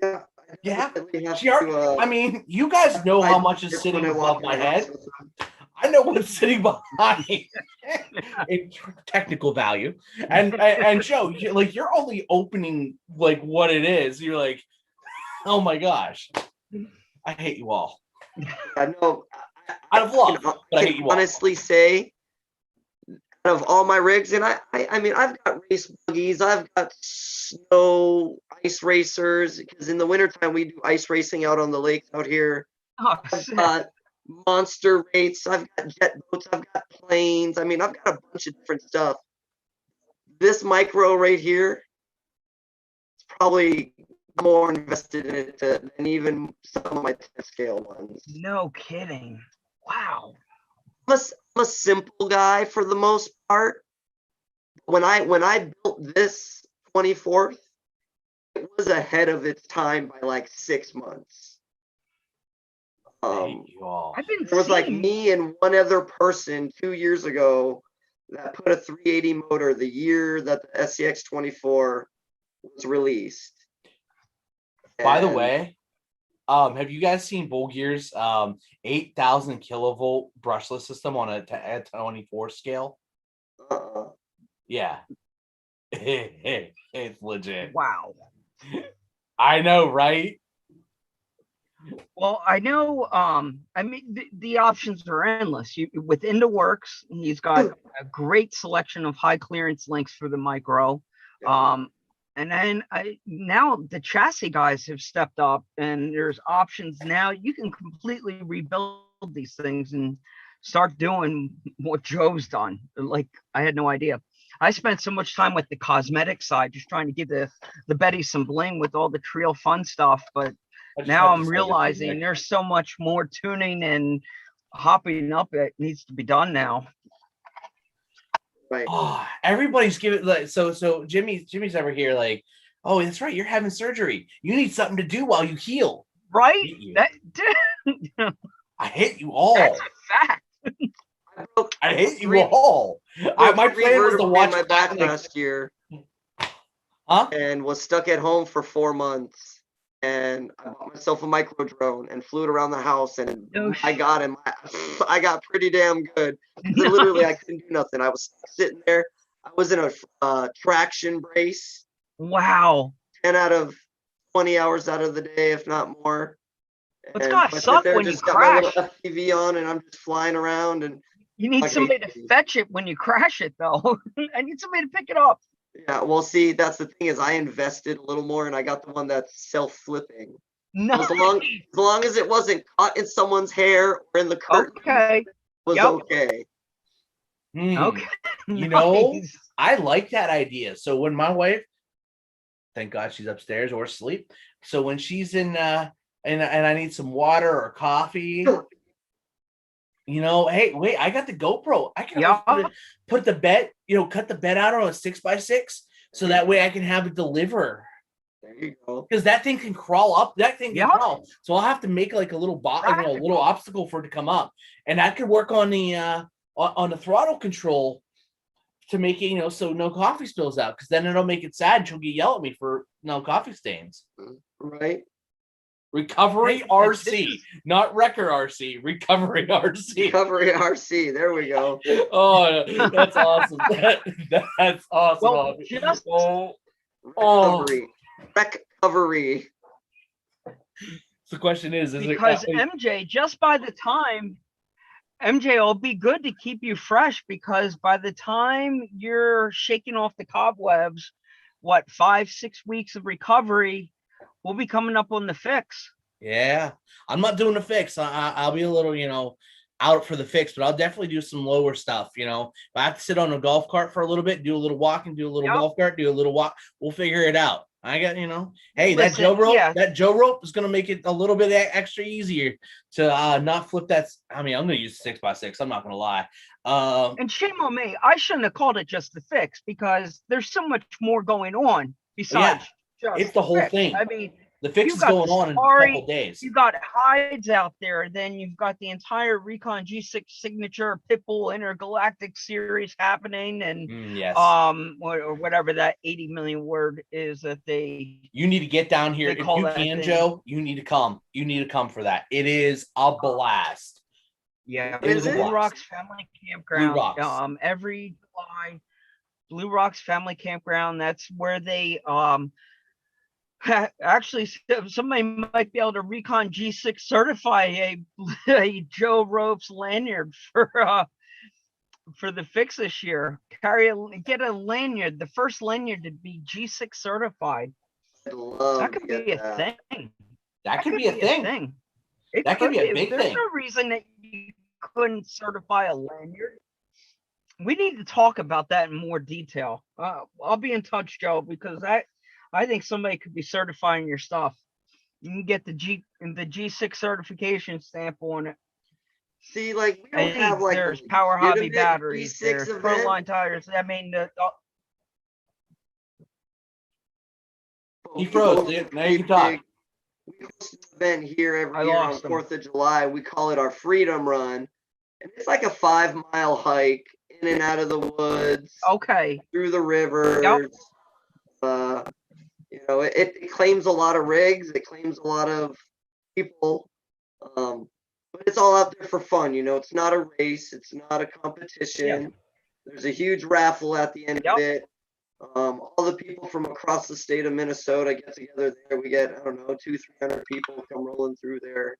I Yeah. definitely have She already, to, I mean, you guys know how much is different sitting when I walk above my in the house head. with them. I know what's sitting behind in technical value. And Joe, like you're only opening like what it is. You're like, oh my gosh, I hate you all. I know. Out of love, can, but I hate you all. honestly say, out of all my rigs, and I mean, I've got race buggies, I've got snow ice racers, because in the wintertime we do ice racing out on the lakes out here. Oh, I've sick. got monster rates, I've got jet boats, I've got planes. I mean, I've got a bunch of different stuff. This micro right here is probably more invested in it than even some of my 10 scale ones. No kidding. Wow. I'm a simple guy for the most part. When I built this 24th, it was ahead of its time by like 6 months. I hate you all. I've been There was like seeing- me and one other person 2 years ago that put a 380 motor the year that the SCX 24 was released. By the And, way, have you guys seen Bull Gear's 8,000 kilovolt brushless system on a 24 scale? Yeah. It's legit. Wow. I know, right? Well, I know. I mean, the options are endless. You within the works, he's got a great selection of high clearance links for the micro. And then now the chassis guys have stepped up, and there's options now. You can completely rebuild these things and start doing what Joe's done. Like I had no idea. I spent so much time with the cosmetic side, just trying to give the Betty some bling with all the Trio fun stuff, but now I'm realizing there's so much more tuning and hopping up that needs to be done now. Right. Oh, everybody's giving like so Jimmy's over here like, oh, that's right, you're having surgery. You need something to do while you heal. Right? I hate you all. That's a fact. I hate you all. My plan was to watch my back last year. Huh? And was stuck at home for 4 months. And I bought myself a micro drone and flew it around the house. And I got him. I got pretty damn good. Literally, I couldn't do nothing. I was sitting there. I was in a traction brace. Wow. 10 out of 20 hours out of the day, if not more. It's gotta suck when you crash. My little FPV on, and I'm just flying around. And you need somebody to fetch it when you crash it, though. I need somebody to pick it up. Yeah, well, see, that's the thing is I invested a little more, and I got the one that's self-flipping. Nice. As long as it wasn't caught in someone's hair or in the curtain, okay, was okay. Okay. You know, I like that idea. So when my wife, thank God she's upstairs or asleep. So when she's in and I need some water or coffee, you know, hey, wait, I got the GoPro. I can put the bed, cut the bed out on a 6x6 so that way I can have it deliver. There you go. Because that thing can crawl up. That thing can crawl. So I'll have to make like a little little obstacle for it to come up. And that could work on the throttle control to make it, so no coffee spills out. Because then it'll make it sad. She'll yell at me for no coffee stains. Right. Recovery RC, not Wrecker RC. Recovery RC. Recovery RC. There we go. Oh, that's awesome. That's awesome. Well, Recovery. So the question is because MJ, just by the time MJ will be good to keep you fresh, because by the time you're shaking off the cobwebs, 5-6 weeks of recovery, we'll be coming up on the fix. Yeah, I'm not doing the fix. I'll be a little, out for the fix, but I'll definitely do some lower stuff. If I have to sit on a golf cart for a little bit, do a little walking, do a little golf cart, do a little walk, we'll figure it out. I got, hey, that Joe rope is going to make it a little bit extra easier to not flip that. I mean, I'm going to use 6x6. I'm not going to lie. And shame on me. I shouldn't have called it just the fix, because there's so much more going on besides. It's the whole thing. I mean, The fix You've is got going the on in a Safari, couple days. you've got hides out there, then you've got the entire Recon G6 signature Pitbull Intergalactic series happening, and Yes. or whatever that 80 million word is that they. You need to get down here if you can, thing. Joe. You need to come. You need to come for that. It is a blast. Yeah, What is it? Blue Rocks Family Campground. Blue Rocks. Every July, Blue Rocks Family Campground. That's where they actually somebody might be able to Recon G6 certify a Joe Ropes lanyard for the fix this year. Get a lanyard. The first lanyard to be G6 certified. That could be a thing. That could be a thing. That could be a big thing. There's no reason that you couldn't certify a lanyard. We need to talk about that in more detail. I'll be in touch, Joe, because I think somebody could be certifying your stuff. You can get the G6 certification stamp on it. See, like we don't have like there's Power Hobby batteries, G6 there's Proline tires. I mean, he froze, dude. Now you can talk. We host an event here every year on 4th of July. We call it our Freedom Run, and it's like a 5-mile hike in and out of the woods. Okay. Through the rivers. Yep. You know, it claims a lot of rigs. It claims a lot of people. But it's all out there for fun. You know, it's not a race. It's not a competition. Yep. There's a huge raffle at the end of it. All the people from across the state of Minnesota get together there. We get, I don't know, 200-300 people come rolling through there.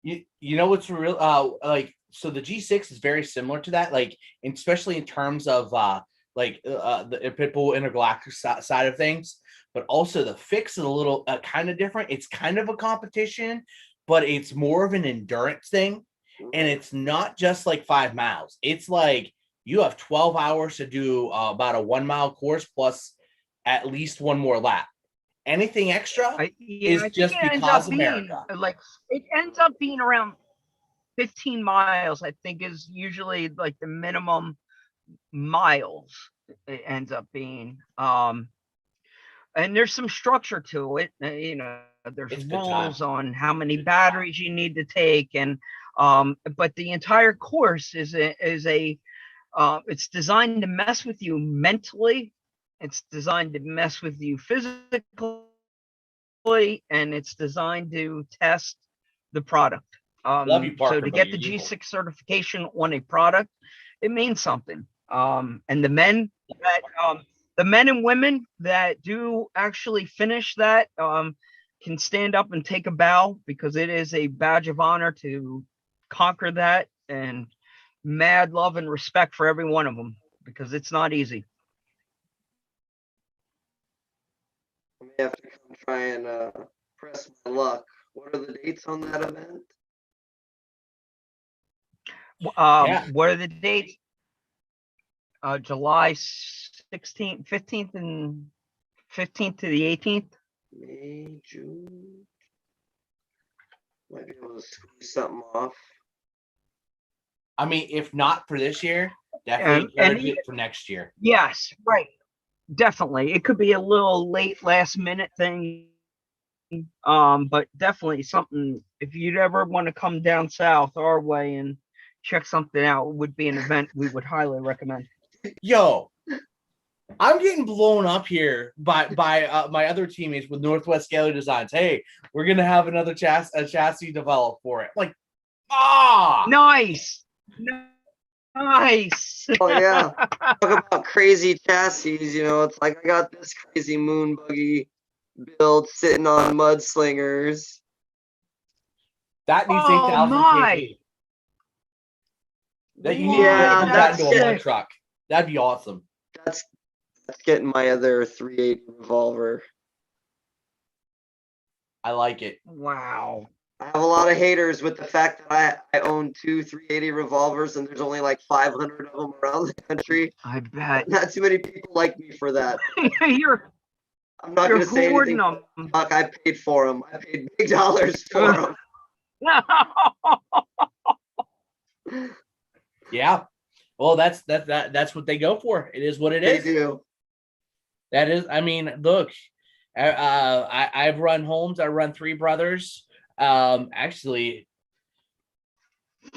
You know what's real? Like, so the G6 is very similar to that, like, especially in terms of the Pitbull Intergalactic side of things, but also the fix is a little kind of different. It's kind of a competition, but it's more of an endurance thing, and it's not just like 5 miles. It's like you have 12 hours to do about a 1-mile course plus at least one more lap. Anything extra is just because America. It ends up being around 15 miles, I think, is usually like the minimum miles it ends up being. And there's some structure to it. You know, there's rules on how many batteries you need to take, and but the entire course is it's designed to mess with you mentally. It's designed to mess with you physically, and it's designed to test the product. Love you, Parker, so to get the G6 certification on a product, it means something. And the men and women that do actually finish that can stand up and take a bow, because it is a badge of honor to conquer that, and mad love and respect for every one of them, because it's not easy. I may have to come try and press my luck. What are the dates on that event? What are the dates? July 16th, 15th, and 15th to the 18th. May, June. Might be able to squeeze something off. I mean, if not for this year, definitely for next year. Yes, right. Definitely. It could be a little late last minute thing. But definitely something, if you'd ever want to come down south our way and check something out, would be an event we would highly recommend. Yo, I'm getting blown up here by my other teammates with Northwest Gallery Designs. Hey, we're gonna have another chassis developed for it. Like, nice. Nice. Oh yeah. Talk about crazy chassis, you know, it's like I got this crazy moon buggy build sitting on mudslingers. That needs 8,000 kg. That you need to put that into a mud truck. That'd be awesome. That's getting my other 380 revolver. I like it. Wow. I have a lot of haters with the fact that I own 2 380 revolvers, and there's only like 500 of them around the country. I bet. Not too many people like me for that. I'm not going to say anything. Fuck, I paid for them. I paid big dollars for them. Yeah. Well, that's what they go for. It is what it is. They do. That is, I mean, look, I've run Holmes. I run Three Brothers. Actually,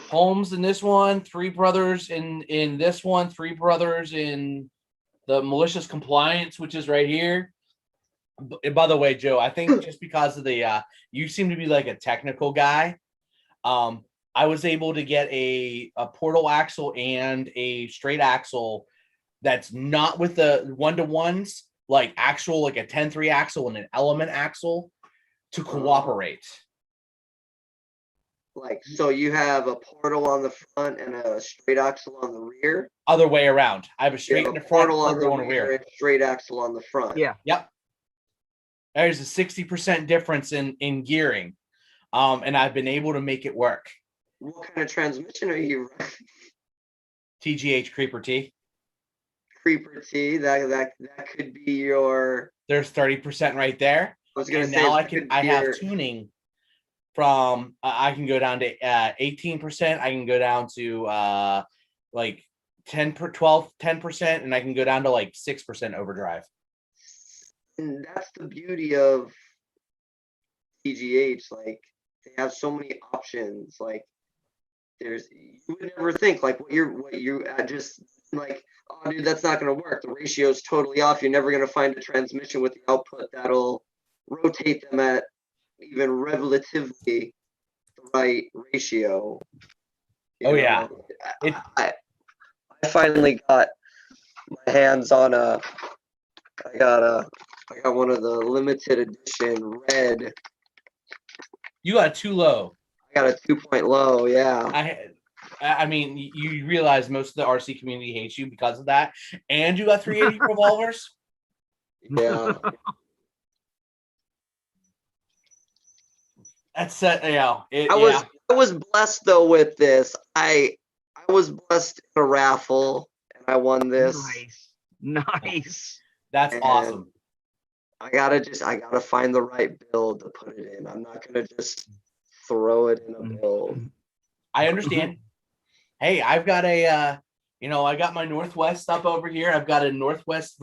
Holmes in this one, Three Brothers in this one, Three Brothers in the malicious compliance, which is right here. By the way, Joe, I think just because of the you seem to be like a technical guy. I was able to get a portal axle and a straight axle that's not with the 1-to-1s, like actual like a 10-3 axle and an element axle to cooperate. Like, so you have a portal on the front and a straight axle on the rear? Other way around. I have a You straight have in a the front, portal on the portal on the rear. rear and straight axle on the front. Yeah. Yep. There's a 60% difference in gearing. And I've been able to make it work. What kind of transmission are you running? TGH Creeper T. Creeper T, that could be your. There's 30% right there. I was gonna And say now that could be I have your- tuning from I can go down to 18%. I can go down to like 10%, and I can go down to like 6% overdrive. And that's the beauty of TGH. Like, they have so many options. Like, you would never think like what you just like, oh dude, that's not gonna work. The ratio is totally off. You're never gonna find a transmission with the output that'll rotate them at even relatively the right ratio. Oh, yeah. I finally got my hands on I got one of the limited edition red. You got too low. I got a 2-point low, yeah. I mean, you realize most of the RC community hates you because of that, and you got 380 revolvers. Yeah. That's yeah. I was blessed though with this. I was blessed in a raffle and I won this. Nice. That's And awesome. I gotta find the right build to put it in. I'm not gonna just throw it in a build. I understand. Hey, I've got I got my Northwest up over here. I've got a Northwest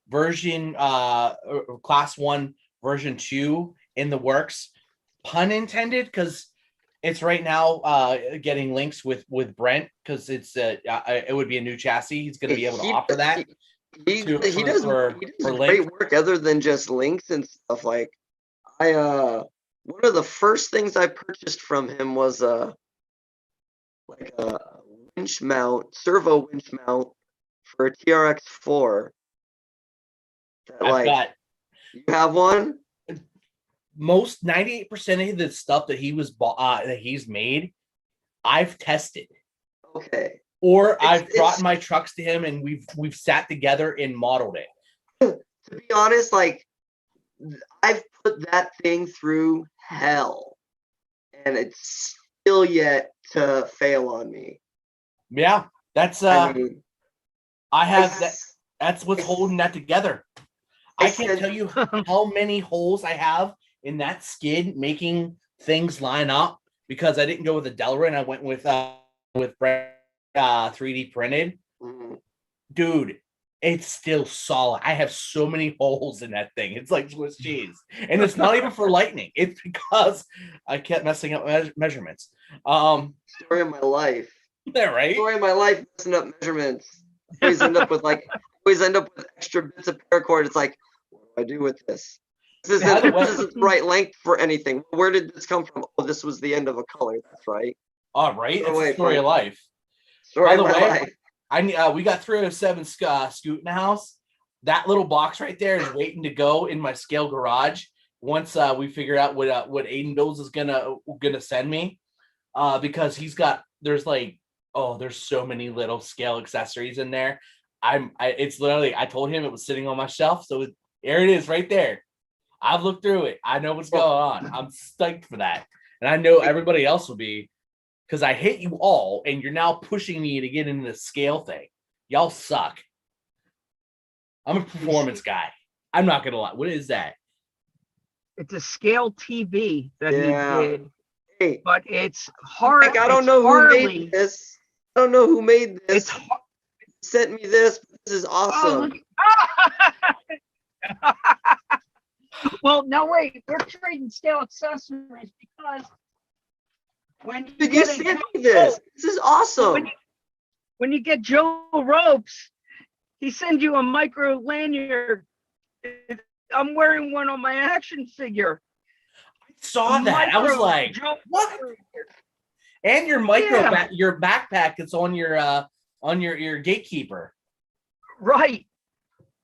version, class 1 version 2 in the works. Pun intended, because it's right now getting links with Brent, because it's it would be a new chassis. He's going to be able to offer that. He does great work other than just links and stuff. Like, one of the first things I purchased from him was like a winch mount, servo winch mount for a TRX4. You have one? Most 98% of the stuff that he's made, I've tested. Okay. Or I've brought my trucks to him and we've sat together and modeled it. To be honest, like, I've put that thing through hell, and it's still yet to fail on me. Yeah, that's I have that. That's what's holding that together. I can't tell you how many holes I have in that skid making things line up, because I didn't go with a Delrin. I went with Brent 3D printed. Mm-hmm. Dude, it's still solid. I have so many holes in that thing. It's like Swiss cheese. And it's not even for lightning. It's because I kept messing up measurements. Story of my life. Yeah, right? Story of my life, messing up measurements. Always end up with extra bits of paracord. It's like, what do I do with this? This isn't the right length for anything. Where did this come from? Oh, this was the end of a color. That's right. All right. It's a story of life. Story of my life. We got 307 Scoot in the house. That little box right there is waiting to go in my scale garage once we figure out what Aiden Bills is gonna send me, because there's so many little scale accessories in there. It's literally, I told him it was sitting on my shelf, so there it is right there. I've looked through it. I know what's going on. I'm stoked for that, and I know everybody else will be. Because I hate you all, and you're now pushing me to get into the scale thing. Y'all suck. I'm a performance guy. I'm not gonna lie. What is that? It's a scale TV that he did, hey, but it's hard. Like, I don't know who made this. I don't know who made this. Sent me this. This is awesome. Well, no, wait, we're trading scale accessories because when you Did you get send a me this? This is awesome. when you get Joe Ropes, he sends you a micro lanyard. I'm wearing one on my action figure. Saw that. I was like, Joe what? And your micro Yeah. your backpack that's on your gatekeeper. Right.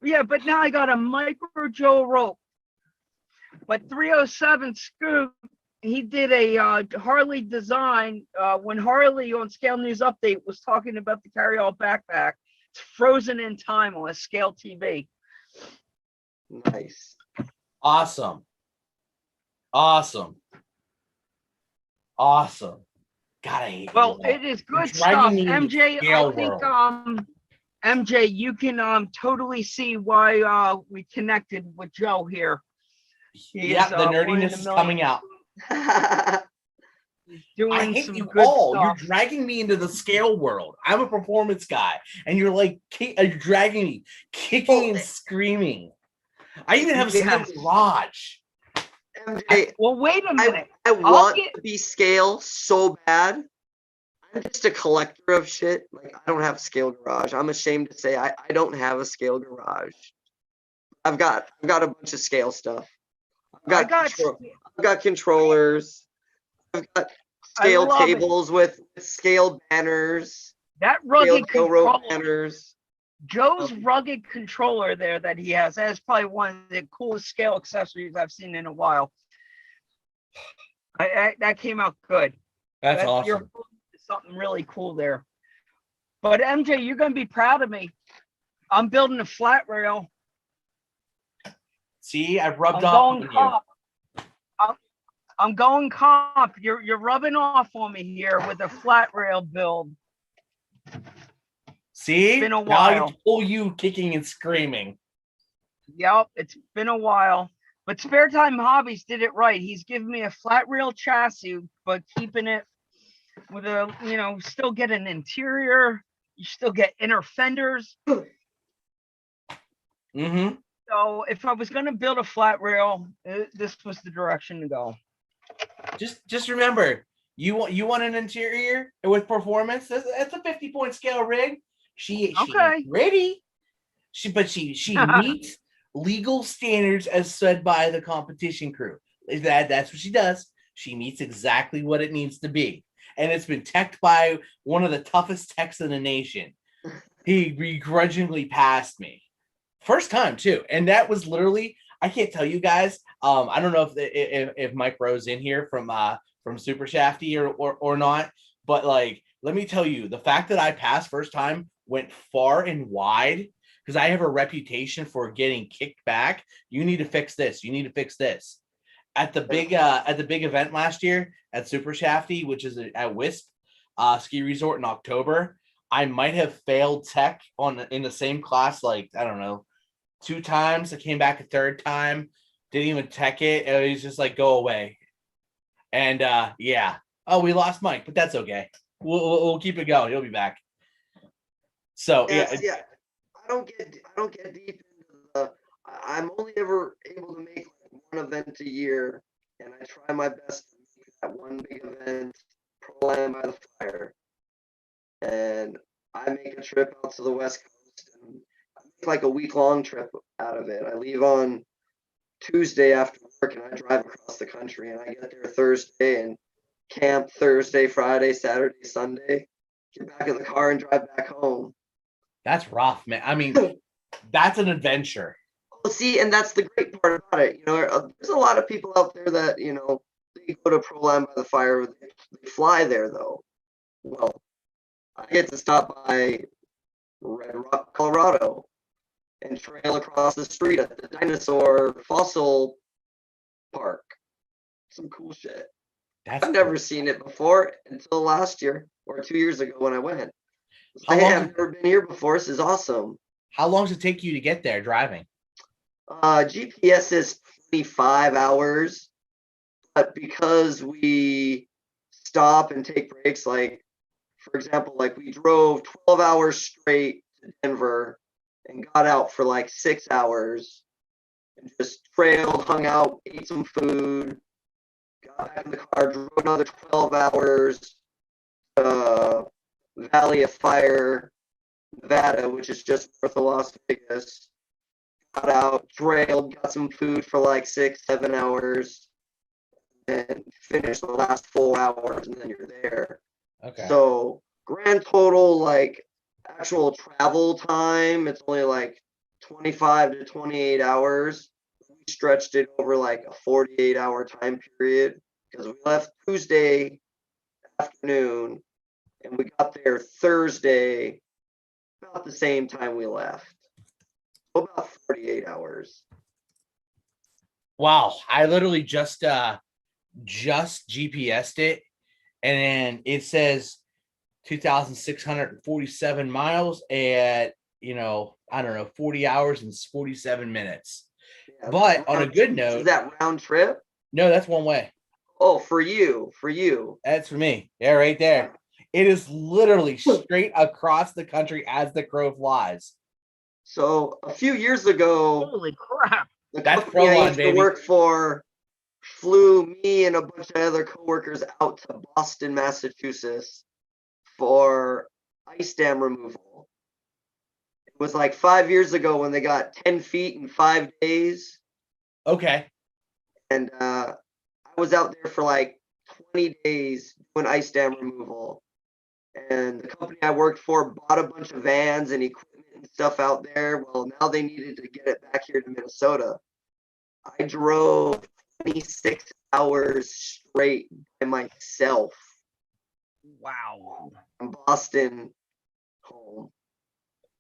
Yeah, but now I got a micro Joe Rope. But 307 Scoop, he did a Harley design when Harley on Scale News Update was talking about the carry-all backpack. It's frozen in time on a Scale TV. Nice. Awesome. Awesome. Awesome. God, I hate Well, you. it is good You're driving stuff. me into MJ, Scale I think world. MJ, you can totally see why we connected with Joe here. He Yeah, is, the one in nerdiness a is million. coming out. He's I doing hate some you good all. You're stuff. dragging me into the scale world. I'm a performance guy, and you're like you're dragging me, kicking and screaming. I even have a scale Yes. garage. MJ, Well, wait a minute. I want to be scale so bad. I'm just a collector of shit. Like, I don't have a scale garage. I'm ashamed to say I don't have a scale garage. I've got a bunch of scale stuff. I've got controllers. I've got scale love it. tables with scale banners, That scale rugged Joe Rope controller, banners. Joe's rugged controller there that he has, that's probably one of the coolest scale accessories I've seen in a while. That came out good. That's awesome. You're something really cool there. But MJ, you're going to be proud of me. I'm building a flat rail. See, I've rubbed I'm off going on comp. I'm going comp. You're rubbing off on me here with a flat rail build. See, been a now I while. get to pull you kicking and screaming. Yep, it's been a while. But Spare Time Hobbies did it right. He's giving me a flat rail chassis, but keeping it with a, still get an interior. You still get inner fenders. Mm-hmm. So if I was going to build a flat rail, this was the direction to go. Just remember, you want an interior with performance. That's a 50-point scale rig. She Okay. ready. She meets legal standards as said by the competition crew. That's what she does. She meets exactly what it needs to be. And it's been teched by one of the toughest techs in the nation. He begrudgingly passed me. First time too. And that was literally, I can't tell you guys. I don't know if Mike Rose in here from Super Shafty or not, but like, let me tell you, the fact that I passed first time went far and wide because I have a reputation for getting kicked back. You need to fix this. You need to fix this. At the big event last year at Super Shafty, which is at Wisp ski resort in October, I might have failed tech in the same class, like, I don't know, 2 times. I came back a third time, didn't even tech it. It was just like, go away. And yeah. Oh, we lost Mike, but that's okay. We'll keep it going. He'll be back. So yeah. I don't get deep into the. I'm only ever able to make one event a year, and I try my best to make that one big event Pro Land by the Fire. And I make a trip out to the West Coast, and I make like a week-long trip out of it. I leave on Tuesday after work, and I drive across the country, and I get there Thursday and camp Thursday, Friday, Saturday, Sunday. Get back in the car and drive back home. That's rough, man. I mean, that's an adventure. Well, see, and that's the great part about it. There's a lot of people out there that, they go to Pro Land by the Fire. They fly there, though. Well, I get to stop by Red Rock, Colorado, and trail across the street at the dinosaur fossil park. Some cool shit. I've never seen it before until last year or 2 years ago when I went. I've never been here before. This is awesome. How long does it take you to get there driving? GPS is 25 hours, but because we stop and take breaks, like, for example, like we drove 12 hours straight to Denver and got out for like 6 hours and just trailed, hung out, ate some food, got back in the car, drove another 12 hours to Valley of Fire, Nevada, which is just north of Las Vegas. Got out, trailed, got some food for like 6-7 hours, and finished the last 4 hours, and then you're there. Okay. So grand total, like actual travel time, it's only like 25 to 28 hours. We stretched it over like a 48-hour time period because we left Tuesday afternoon and we got there Thursday about the same time we left. So about 48 hours. Wow. I literally just GPSed it, and then it says 2,647 miles at, I don't know, 40 hours and 47 minutes. Yeah, But on a good note, is that round trip? No, that's one way. Oh, for you. That's for me. Yeah, right there. It is literally straight across the country as the crow flies. So a few years ago, Holy crap. the That's company I Prolon, used baby. to work for flew me and a bunch of other coworkers out to Boston, Massachusetts for ice dam removal. It was like 5 years ago when they got 10 feet in 5 days. Okay. And I was out there for like 20 days doing ice dam removal. And the company I worked for bought a bunch of vans and equipment and stuff out there. Well, now they needed to get it back here to Minnesota. I drove 26 hours straight by myself Wow. from Boston home.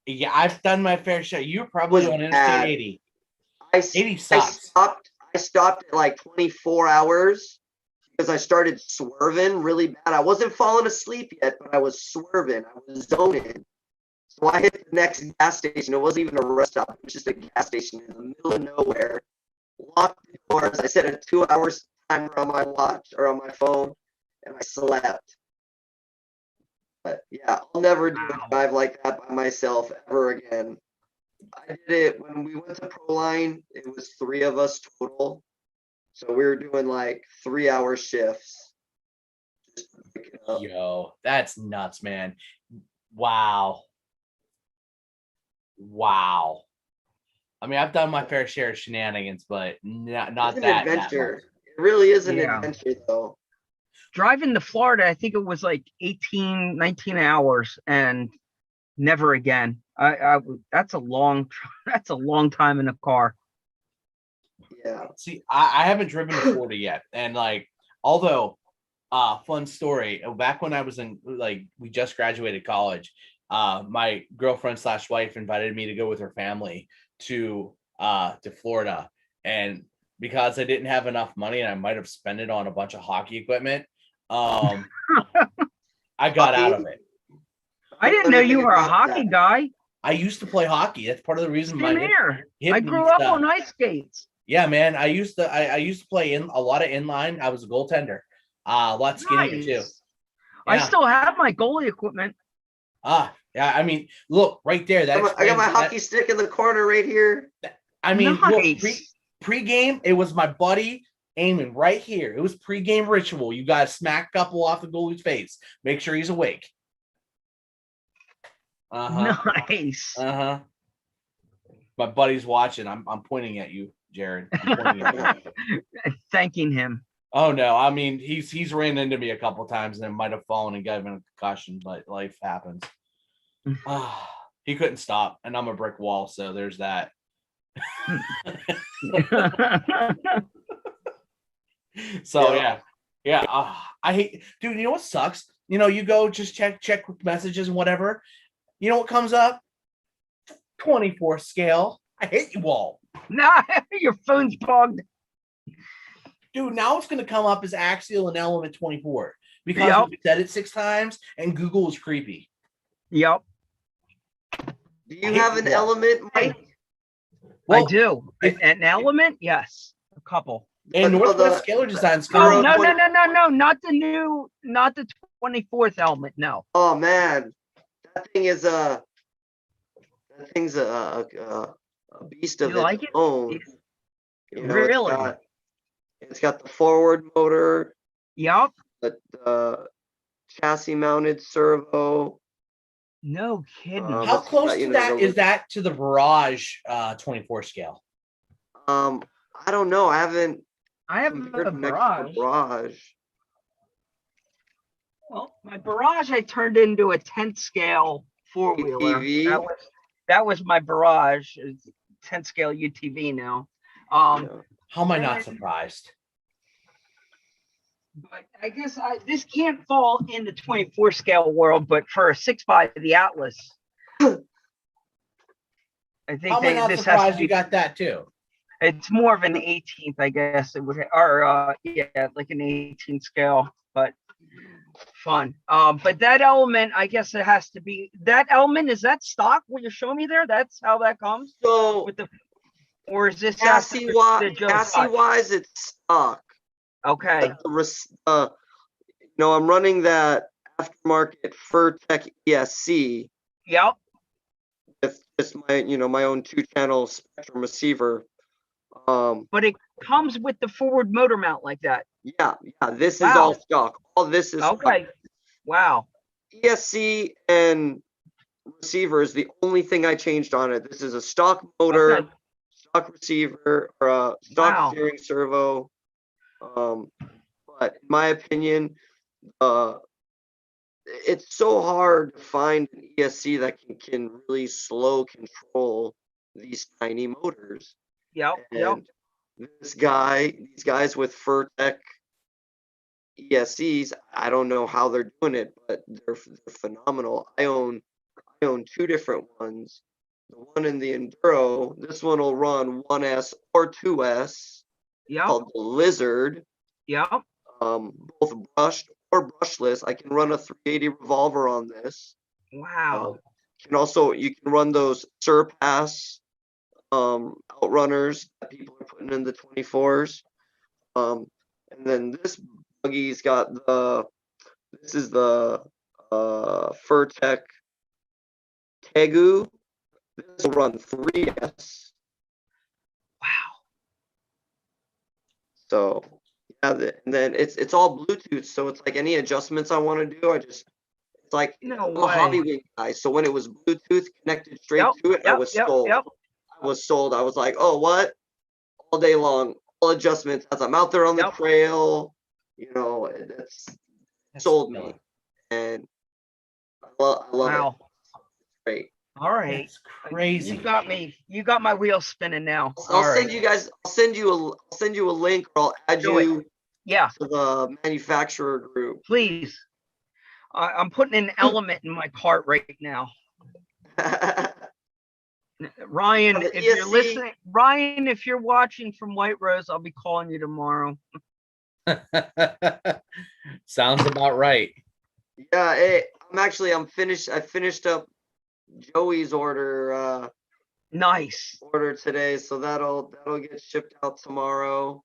Yeah, I've done my fair share. You're Was probably on Interstate bad. 80. I 80 sucks. stopped at like 24 hours because I started swerving really bad. I wasn't falling asleep yet, but I was swerving. I was zoning. So I hit the next gas station. It wasn't even a rest stop. It was just a gas station in the middle of nowhere. Locked the doors. I set a 2 hours timer on my watch or on my phone, and I slept. But yeah, I'll never do a drive like that by myself ever again. I did it when we went to Proline. It was 3 of us total. So we were doing like 3-hour shifts. Just to pick it up. Yo, that's nuts, man. Wow. I mean, I've done my fair share of shenanigans, but not It's an that adventure. much. It really is an Yeah. adventure, though. Driving to Florida, I think it was like 18, 19 hours and never again. That's a long time in a car. Yeah. See, I haven't driven to Florida yet, and like, although, fun story. Back when I was in, like, we just graduated college. My girlfriend / wife invited me to go with her family to Florida, and because I didn't have enough money and I might have spent it on a bunch of hockey equipment, I got out of it. I didn't know you were a hockey guy. I used to play hockey. That's part of the reason Same my here. hip I needs grew up stuff. on ice skates. Yeah, man. I used to play in a lot of inline. I was a goaltender. A lot skinnier too. Nice. I Yeah. still have my goalie equipment. Yeah. I mean, look right there. I got my hockey stick in the corner right here. I mean, Nice. look, pre-game, it was my buddy aiming right here. It was pre-game ritual. You got to smack a couple off the goalie's face. Make sure he's awake. Nice. My buddy's watching. I'm pointing at you, Jared. I'm pointing at you. Thanking him. Oh no, I mean he's ran into me a couple times and might have fallen and given a concussion, but life happens. He couldn't stop, and I'm a brick wall, so there's that. So yeah. I hate, dude. You know what sucks? You go just check messages and whatever. You know what comes up? 24 scale. I hate you all. Nah, your phone's bugged. Dude, Now it's going to come up as axial and element 24 because we said it 6 times and Google is creepy. Yep. Do you have an element, Mike? I do. An element? Yes. A couple. And Northwest Scalar Design's Oh, coming. no. Not the 24th element. No. Oh man. That thing's a beast of You like its it? own. You know, Really? it's got the forward motor, Yep. the chassis mounted servo. No kidding. How It's close got, to that is that to the Barrage 24 scale? I don't know. I haven't I have compared a them next to Barrage. the Barrage. Well, my Barrage I turned into a 10th scale four-wheeler. ATV. That was my Barrage. It's 10th scale UTV now. Yeah. How am I not And- surprised? But I guess this can't fall in the 24 scale world, but for a 6x the Atlas, I How think am I not this has surprised to you be, got that too? it's more of an 18th, I guess it would, or yeah, like an 18 scale, but fun. But that element, I guess it has to be that element. Is that stock? Will you show me there? That's how that comes So with the, or is this chassis wise, it's stock. Okay. But I'm running that aftermarket Furtech ESC Yep. with just my own 2-channel Spectrum receiver. But it comes with the forward motor mount like that. Yeah, this is Wow. all stock. All this is Okay. Wow. ESC and receiver is the only thing I changed on it. This is a stock motor, Okay. stock receiver, or a stock Wow. steering servo. But in my opinion, it's so hard to find an ESC that can really slow control these tiny motors. Yep. Yep. And these guys with Furtech ESCs, I don't know how they're doing it, but they're phenomenal. I own 2 different ones. The one in the Enduro, this one will run 1S or 2S, Yep. called the Lizard. Yep. Both brushed or brushless. I can run a 380 revolver on this. Wow. You can run those Surpass outrunners that people are putting in the 24s. And then this buggy's got this is the Furtech Tegu. This will run 3S. Wow. So yeah, and then it's all Bluetooth, so it's like any adjustments I want to do, it's like No I'm a way. hobby wing guy. So when it was Bluetooth connected straight Yep. to it, I Yep. was Yep. sold. Yep. I was sold. I was like, oh, what? All day long, all adjustments as I'm out there on the Yep. trail. That's sold me, killer. and I love Wow. it. It's great. All right. That's crazy. You got me. You got my wheels spinning now. I'll All send right. you guys. I'll send you a link, or I'll add Do it. you Yeah. to the manufacturer group. Please. I'm putting an element in my cart right now. Ryan, the if you're ESC listening, Ryan, if you're watching from White Rose, I'll be calling you tomorrow. Sounds about right. Yeah, hey, I'm finished. I finished up Joey's order Nice. today, so that'll get shipped out tomorrow.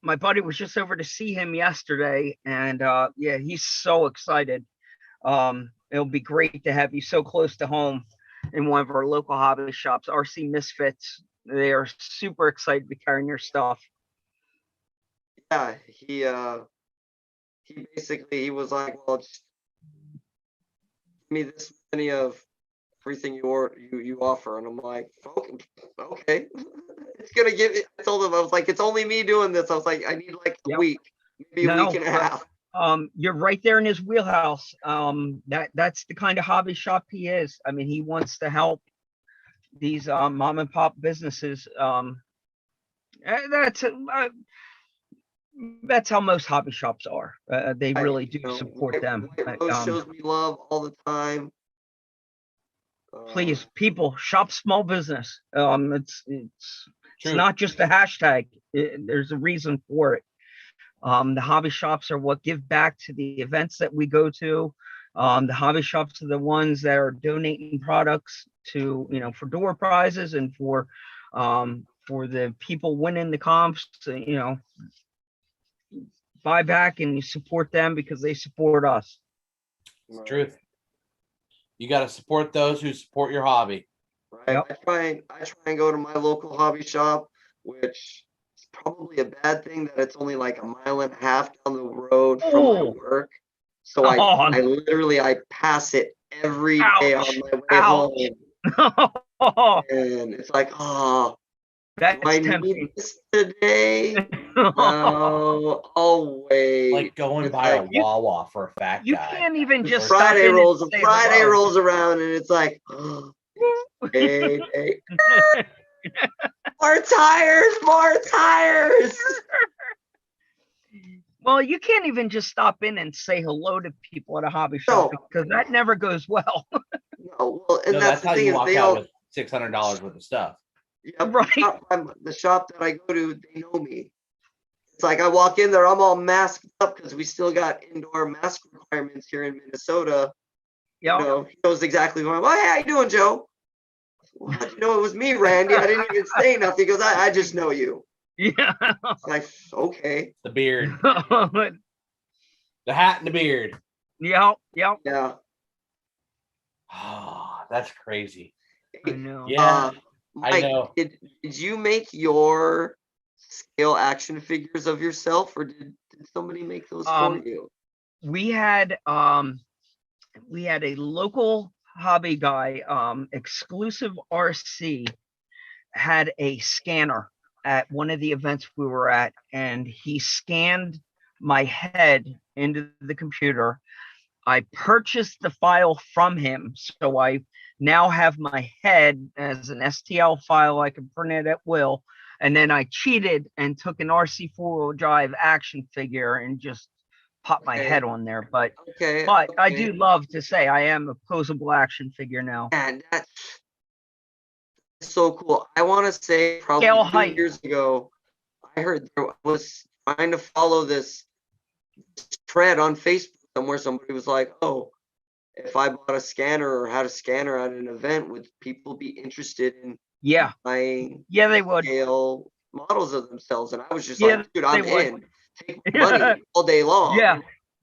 My buddy was just over to see him yesterday, and yeah, he's so excited. It'll be great to have you so close to home in one of our local hobby shops, RC Misfits. They are super excited to be carrying your stuff. Yeah, he basically was like, well, just give me this many of everything you offer, and I'm like, okay. It's gonna give. I told him, I was like, it's only me doing this. I was like, I need like a Yep. week, maybe a week and a half. You're right there in his wheelhouse. That's the kind of hobby shop he is. I mean, he wants to help these mom and pop businesses. That's how most hobby shops are. They really do support them. White Rose shows me love all the time. Please, people, shop small business. It's True. not just a hashtag. There's a reason for it. The hobby shops are what give back to the events that we go to. The hobby shops are the ones that are donating products to, for door prizes and for the people winning the comps, buy back and you support them because they support us. Truth. You got to support those who support your hobby. right? Yep. I try and go to my local hobby shop, which is probably a bad thing that it's only like a mile and a half down the road from my Oh, work. So I literally I pass it every day on ouch, my way ouch. home, and it's like, oh, do That's I tempting. need this today? No, I'll wait. Like going It's by a like Wawa for a fat You guy. can't even just Friday stop in rolls and say Friday hello. rolls around, and it's like, oh, payday. More tires, more tires. Well, you can't even just stop in and say hello to people at a hobby shop No. because that never goes well. No, well, and No, that's that's the how thing you is walk they out all with $600 worth of stuff. Right. The shop that I go to, they know me. It's like I walk in there, I'm all masked up because we still got indoor mask requirements here in Minnesota. Yeah. You know, he knows exactly who I am. Oh, hey, how you doing, Joe? Well, how'd you know it was me, Randy? I didn't even say nothing because I just know you. Yeah. It's like, okay. The beard, the hat and the beard. Yep. Yeah. Oh, that's crazy. I know. Yeah, Mike, I know. Did you make your scale action figures of yourself, or did somebody make those for you? We had a local hobby guy, exclusive RC, had a scanner at one of the events we were at, and he scanned my head into the computer. I purchased the file from him, so I now have my head as an STL file. I can print it at will. And then I cheated and took an RC four-wheel drive action figure and just popped my head on there. But I do love to say I am a posable action figure now. And that's so cool. I want to say probably Scale 2 height. years ago, I heard there was trying to follow this thread on Facebook somewhere. Somebody was like, oh, if I bought a scanner or had a scanner at an event, would people be interested in buying they would scale models of themselves? And I was just Yeah, like, dude, I'm they would. in. Take money all day long.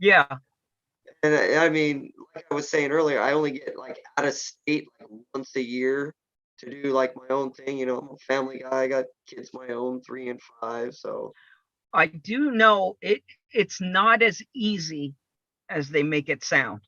Yeah. And I mean, like I was saying earlier, I only get like out of state like once a year to do like my own thing. You know, I'm a family guy. I got kids my own, 3 and 5. So I do know it's not as easy as they make it sound.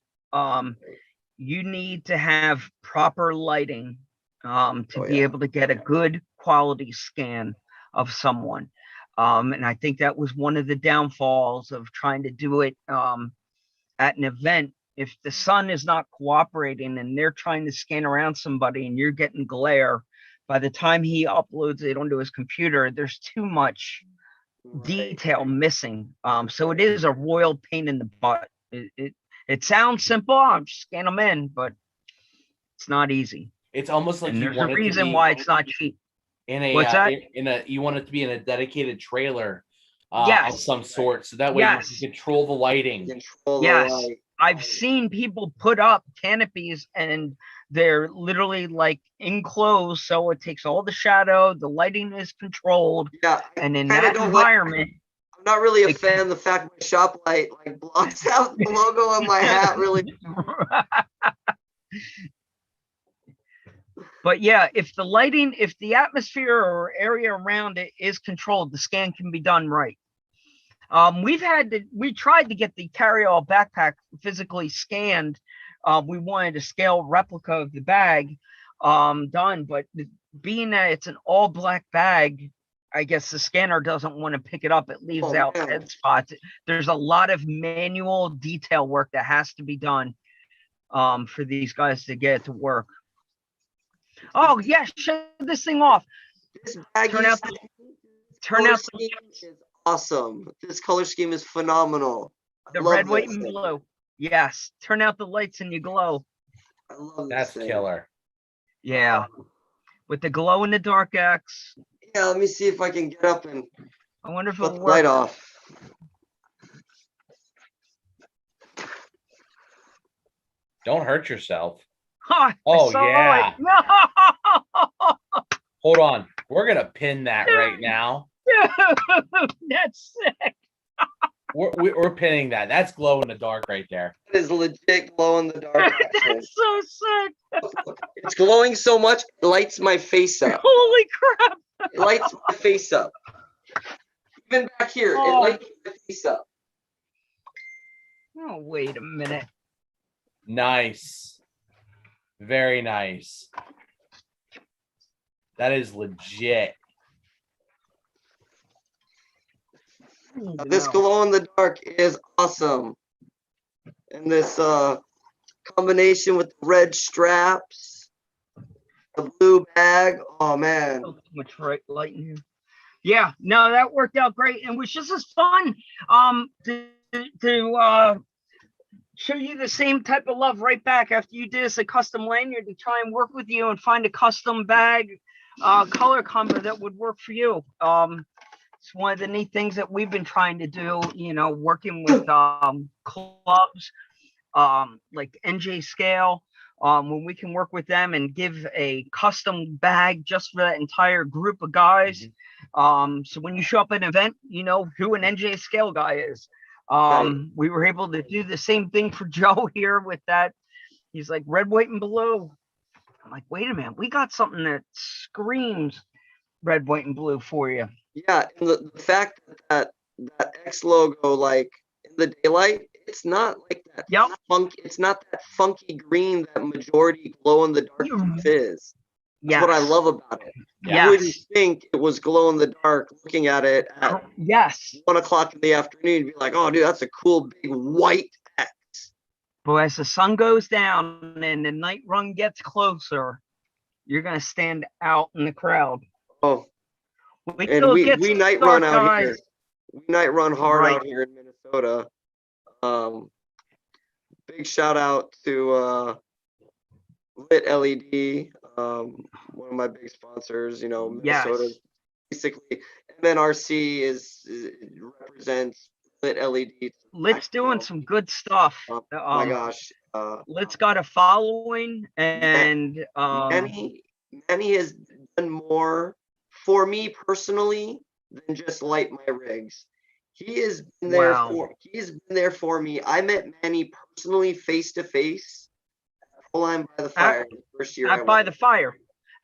You need to have proper lighting to be able to get a good quality scan of someone. And I think that was one of the downfalls of trying to do it at an event. If the sun is not cooperating and they're trying to scan around somebody and you're getting glare, by the time he uploads it onto his computer, there's too much detail missing. So it is a royal pain in the butt. It sounds simple. I'm just scan them in, but it's not easy. It's almost like and you there's want a it to reason be why it's not cheap. in a What's that? you want it to be in a dedicated trailer of Yes. some sort, so that way Yes. you can control the lighting. Yes. I've seen people put up canopies and they're literally like enclosed, so it takes all the shadow, the lighting is controlled. Yeah. And in that environment, I'm not really a fan of the fact my shop light like blocks out the logo on my hat really. But yeah, if the lighting, if the atmosphere or area around it is controlled, the scan can be done right. We tried to get the carry-all backpack physically scanned. We wanted a scale replica of the bag done, but being that it's an all black bag, I guess the scanner doesn't want to pick it up. It leaves out head spots. There's a lot of manual detail work that has to be done for these guys to get it to work. Oh yeah, shut this thing off. This bag turn out scheme is awesome. This color scheme is phenomenal. The red, white, and blue. Yes. Turn out the lights and you glow. I love That's this thing. Killer. Yeah. With the glow in the dark X. Yeah, let me see if I can get up and I wonder if put it'll the work. light off. Don't hurt yourself. Oh yeah. No. Hold on. We're gonna pin that right now. That's sick. We're pinning that. That's glow in the dark right there. It is legit glow in the dark action. That's so sick. It's glowing so much, it lights my face up. Holy crap. It lights my face up. Even back here, it Oh. lights my face up. Oh, wait a minute. Nice. Very nice. That is legit. Now, this glow in the dark is awesome. And this combination with the red straps, the blue bag. Oh man. So much light in here. Yeah, no, that worked out great, and it was just as fun to show you the same type of love right back after you did us a custom lanyard to try and work with you and find a custom bag color combo that would work for you. It's one of the neat things that we've been trying to do, you know, working with clubs like NJ Scale, when we can work with them and give a custom bag just for that entire group of guys. So when you show up at an event, you know who an NJ Scale guy is. We were able to do the same thing for Joe here with that. He's like red, white, and blue. I'm like, wait a minute, we got something that screams red, white, and blue for you. Yeah, and the fact that X logo, like in the daylight, it's not like that. Yep. It's not that funky green that majority glow in the dark stuff is. That's what I love about it. Yes. You wouldn't think it was glow in the dark looking at it at 1 o'clock in the afternoon. Be like, oh, dude, that's a cool big white X. But as the sun goes down and the night run gets closer, you're gonna stand out in the crowd. Oh, we night run out here. We night run hard Right. out here in Minnesota. Big shout out to Lit LED, one of my big sponsors. You know, Minnesota, basically. And then RC represents Lit LED. Lit's doing some good stuff. My gosh. Lit's got a following, and Manny has done more for me personally than just light my rigs. He has been there for me. I met Manny personally face to face at Collab by the Fire the first year. By the Fire.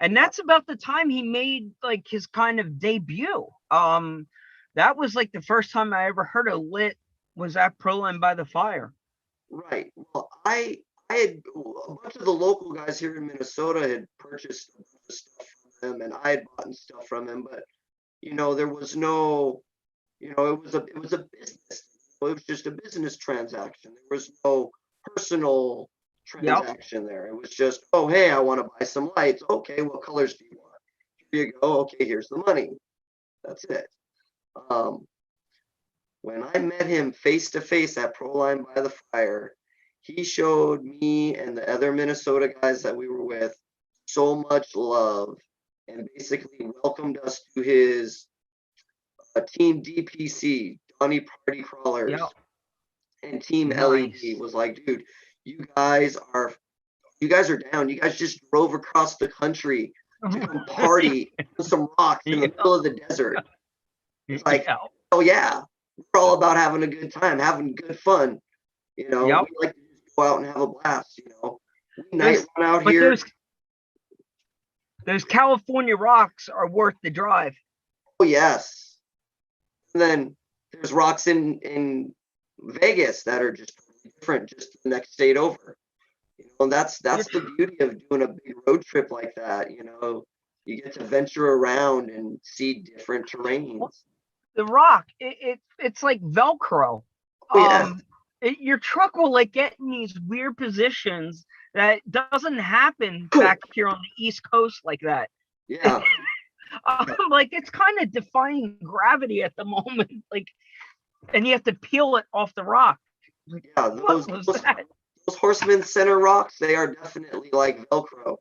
And that's about the time he made like his kind of debut. That was like the first time I ever heard of Lit was at Proline by the Fire. Right. Well, I had a bunch of the local guys here in Minnesota had purchased stuff from him, and I had bought stuff from him, but you know, there was no, you know, it was a business. It was just a business transaction. There was no personal transaction there. It was just, oh, hey, I want to buy some lights. Okay, what colors do you want? Here you go. Okay, here's the money. That's it. When I met him face to face at Proline by the Fire, he showed me and the other Minnesota guys that we were with so much love and basically welcomed us to his team DPC, Donnie Party Crawlers, and Team LED was like, dude, you guys are down. You guys just drove across the country to come party with some rocks in the middle of the desert. It's like, oh yeah, we're all about having a good time, having good fun. You know, we like to just go out and have a blast. You know, we night run out here. Those California rocks are worth the drive. Oh yes. And then there's rocks in Vegas that are just different, just the next state over. You know, and that's the beauty of doing a big road trip like that. You know, you get to venture around and see different terrains. The rock, it's like Velcro. Oh, yeah. Your truck will like get in these weird positions that doesn't happen back here on the East Coast like that. Yeah. Like it's kind of defying gravity at the moment. Like, and you have to peel it off the rock. Like, yeah, those Horseman Center rocks, they are definitely like Velcro.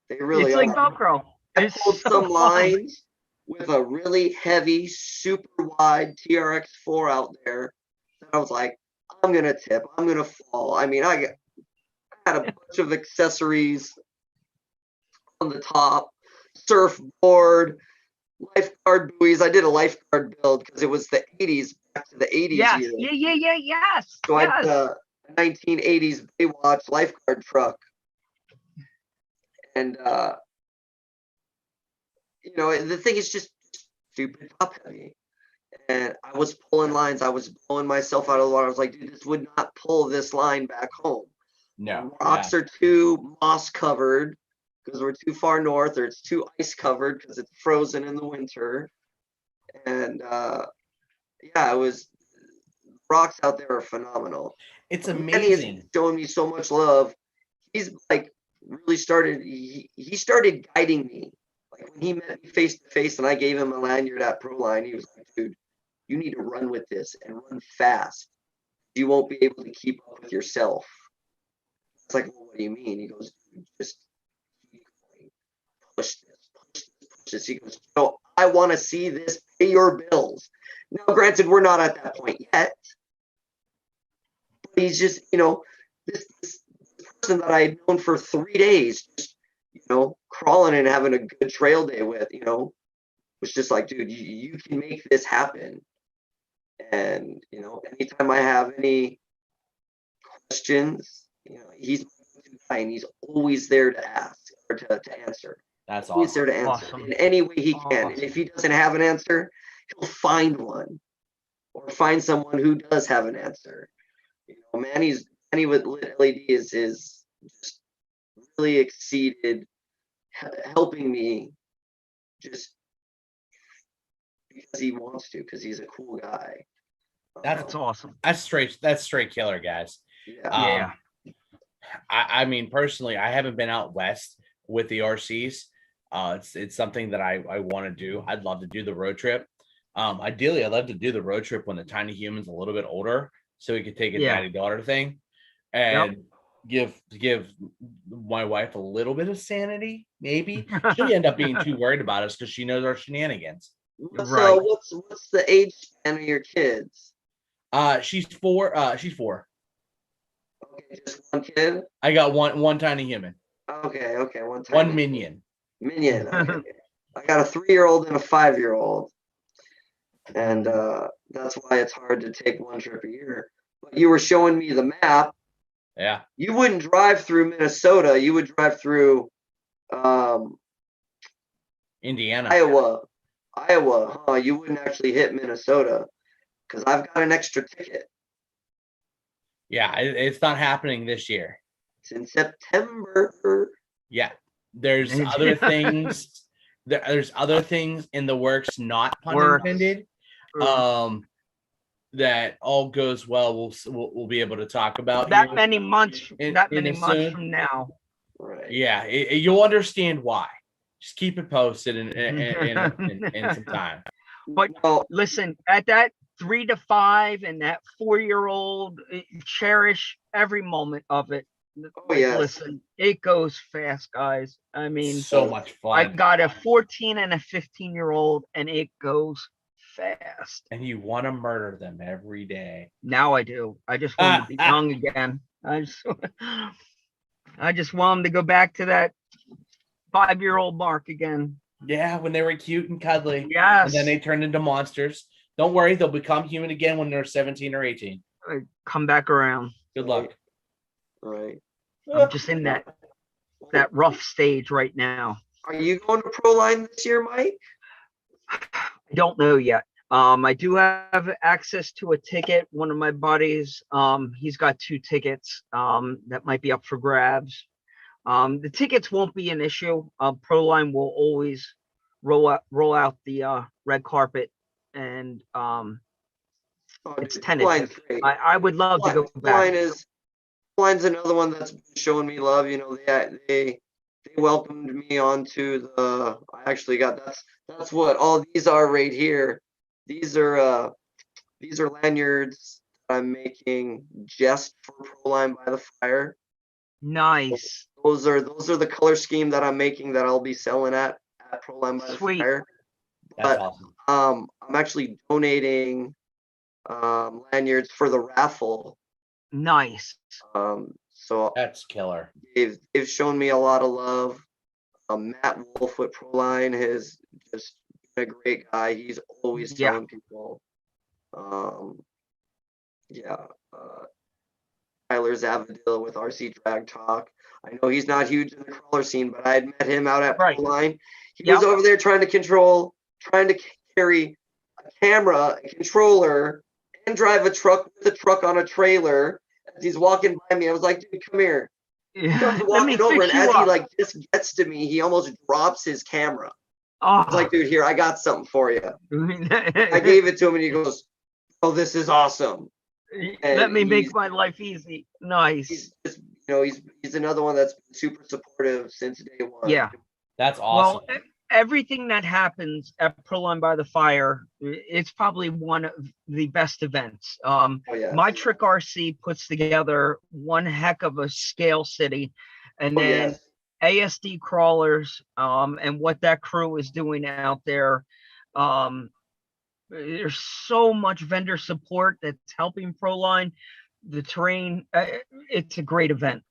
They really are. It's like Velcro. I pulled some lines with a really heavy, super wide TRX4 out there. And I was like, I'm gonna tip. I'm gonna fall. I mean, I had a bunch of accessories on the top, surfboard, lifeguard buoys. I did a lifeguard build because it was the 80s back to the 80s. Yes. Even. Yes. So I Yes. had a 1980s Baywatch lifeguard truck. And, you know, the thing is just stupid top heavy. And I was pulling lines. I was blowing myself out of the water. I was like, dude, this would not pull this line back home. No. Rocks are too moss covered because we're too far north, or it's too ice covered because it's frozen in the winter. And yeah, it was, rocks out there are phenomenal. It's Manny is amazing. showing me so much love. He's like really started, he started guiding me. Like when he met me face to face and I gave him a lanyard at Proline, he was like, dude, you need to run with this and run fast. You won't be able to keep up with yourself. It's like, well, what do you mean? He goes, just keep going. Push this. He goes, so I want to see this pay your bills. Now, granted, we're not at that point yet. But he's just, you know, this person that I had known for 3 days, just, you know, crawling and having a good trail day with, you know, was just like, dude, you can make this happen. And, you know, anytime I have any questions, you know, he's and he's always there to ask or to answer. That's Always there awesome. to answer Awesome. in any way he can. And Awesome. if he doesn't have an answer, he'll find one or find someone who does have an answer. You know, Manny with lit LED is just really exceeded helping me just because he wants to, because he's a cool guy. That's awesome. That's straight killer, guys. Yeah. Yeah. I mean, personally, I haven't been out west with the RCs. It's something that I want to do. I'd love to do the road trip. Ideally, I'd love to do the road trip when the tiny human's a little bit older, so we could take a Yeah. daddy-daughter thing and give my wife a little bit of sanity. Maybe she'll end up being too worried about us because she knows our shenanigans. Right. So what's the age span of your kids? She's 4. She's 4. Okay, just one kid. I got one tiny human. Okay, One minion. Minion. Okay. I got a 3-year-old and a 5-year-old, and that's why it's hard to take one trip a year. But you were showing me the map. Yeah. You wouldn't drive through Minnesota. You would drive through Indiana. Iowa. Huh? You wouldn't actually hit Minnesota because I've got an extra ticket. Yeah, it's not happening this year. It's in September. Yeah, there's other things. There's other things in the works, not pun intended. That all goes well. We'll be able to talk about that many months. soon. From now. Right. Yeah, you'll understand why. Just keep it posted in some time. But listen, at that 3 to 5 and that 4-year-old, cherish every moment of it. Oh yeah. Listen, it goes fast, guys. I mean, so much fun. I got a 14 and a 15-year-old, and it goes fast. And you want to murder them every day. Now I do. I just want to be young again. I just want them to go back to that 5-year-old mark again. Yeah, when they were cute and cuddly. Yes. And then they turned into monsters. Don't worry, they'll become human again when they're 17 or 18. Come back around. Good luck. Right. I'm just in that rough stage right now. Are you going to Proline this year, Mike? I don't know yet. I do have access to a ticket. One of my buddies, he's got 2 tickets that might be up for grabs. The tickets won't be an issue. Proline will always roll out the red carpet, and it's tentative. I would love to go back. Proline's another one that's been showing me love. You know, they welcomed me onto the. I actually got that's what all these are right here. These are lanyards I'm making just for Proline by the Fire. Nice. Those are the color scheme that I'm making that I'll be selling at Proline by the Fire. That's awesome. I'm actually donating lanyards for the raffle. Nice. So that's killer. They've shown me a lot of love. Matt Wolf with Proline has just been a great guy. He's always telling people, Yeah, Tyler Zavadil with RC Drag Talk. I know he's not huge in the crawler scene, but I had met him out at Right. Proline. He Yep. was over there trying to carry a camera, a controller, and drive a truck with a truck on a trailer. As he's walking by me, I was like, dude, come here. He starts Let me walking over, fix and you as he up. like just gets to me, he almost drops his camera. I was Oh. like, dude, here, I got something for you. I gave it to him, and he goes, oh, this is awesome. Let me make he's- my life easy. Nice. He's just, he's another one that's been super supportive since day one. Yeah. That's awesome. Well, everything that happens at Proline by the Fire, it's probably one of the best events. Oh, yeah. My Trick RC puts together one heck of a scale city, and Oh, then yes. ASD crawlers, and what that crew is doing out there. There's so much vendor support that's helping Proline. The terrain, it's a great event.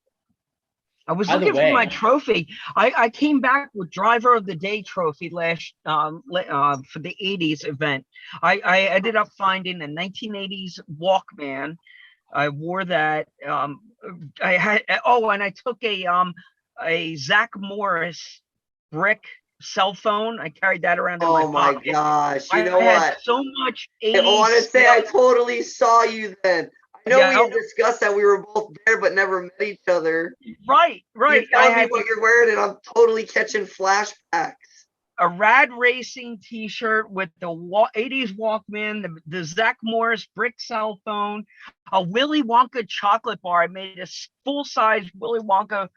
I was By the looking for my way- trophy. I came back with Driver of the Day trophy last for the 80s event. I ended up finding a 1980s Walkman. I wore that. I had and I took a Zach Morris brick cell phone. I carried that around in my Oh my pocket. gosh! You I know had what? so much I 80s want to say I stuff. totally saw you then. I know we Yeah. had discussed that we were both there but never met each other. Right. You're I telling me had what you're wearing, and I'm totally catching flashbacks. a Rad Racing T-shirt with the 80s Walkman, the Zach Morris brick cell phone, a Willy Wonka chocolate bar. I made a full-size Willy Wonka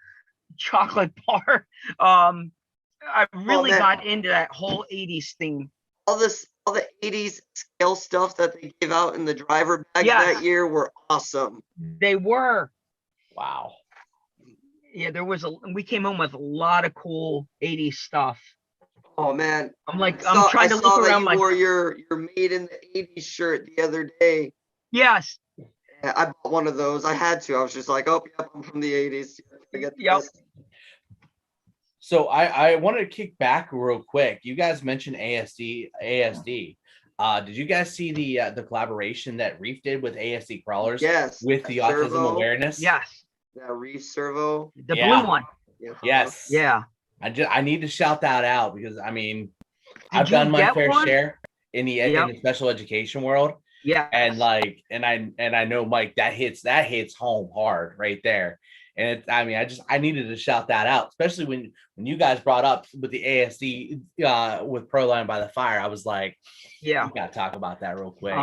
chocolate bar. I really man. got into that whole 80s theme. All the 80s scale stuff that they gave out in the driver bags Yes. that year were awesome. They were. Wow. Yeah, we came home with a lot of cool 80s stuff. Oh man. I'm trying to look around you wore your Made in the 80s shirt the other day. Yes. Yeah, I bought one of those. I had to. I was just like, oh, yep, I'm from the 80s. I get Yep. this. So I wanted to kick back real quick. You guys mentioned ASD. Did you guys see the collaboration that Reef did with ASD crawlers? Yes. With the Servo. autism awareness? Yes. That Reef Servo. The Yeah. blue one. Yeah. Yes. Yeah. I need to shout that out because I mean Did I've you done my get fair one? share in the Yep. in the special education world. Yeah. And I know Mike, that hits home hard right there. And I needed to shout that out, especially when you guys brought up with the ASD with Proline by the Fire. I was like, Yeah. we gotta talk about that real quick.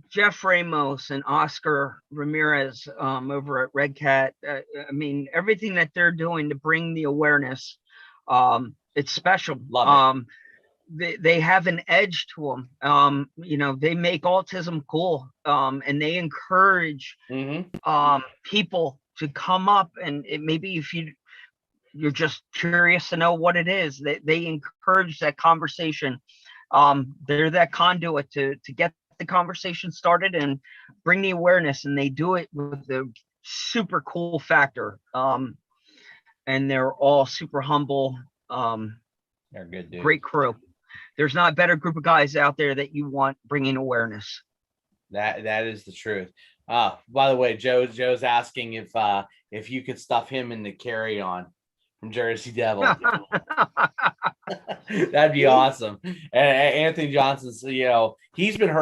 Jeff Ramos and Oscar Ramirez over at Red Cat. I mean, everything that they're doing to bring the awareness, it's special. Love They have an edge to them. They make autism cool, and they encourage people to come up, and maybe if you're just curious to know what it is, they encourage that conversation. They're that conduit to get the conversation started and bring the awareness, and they do it with the super cool factor. And they're all super humble. They're good, dude. Great crew. There's not a better group of guys out there that you want bringing awareness. That is the truth. By the way, Joe's asking if you could stuff him in the carry-on from Jersey Devil. That'd be awesome. And Anthony Johnson's, he's been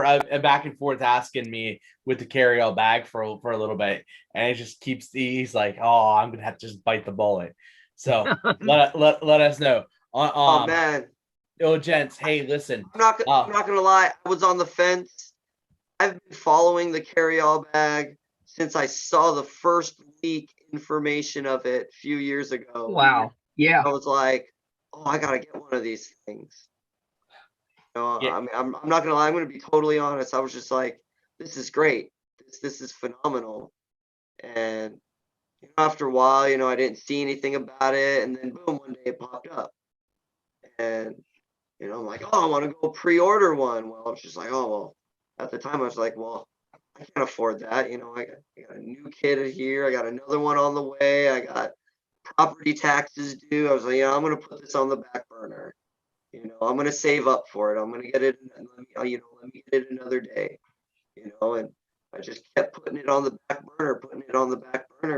back and forth asking me with the carry-on bag for a little bit, and it just he's like, oh, I'm gonna have to just bite the bullet. So let us know. Oh man. Oh, gents, hey, listen. I'm not gonna lie. I was on the fence. I've been following the carry-all bag since I saw the first leak information of it a few years ago. Wow. Yeah. I was like, oh, I gotta get one of these things. Yeah. I mean, I'm not gonna lie. I'm gonna be totally honest. I was just like, this is great. This is phenomenal. And after a while, I didn't see anything about it, and then boom, one day it popped up, and I'm like, oh, I want to go pre-order one. Well, I was just like, oh, well, at the time I was like, well, I can't afford that. I got a new kid here. I got another one on the way. I got property taxes due. I was like, I'm going to put this on the back burner. I'm going to save up for it. I'm going to get it. Let me get it another day. and I just kept putting it on the back burner,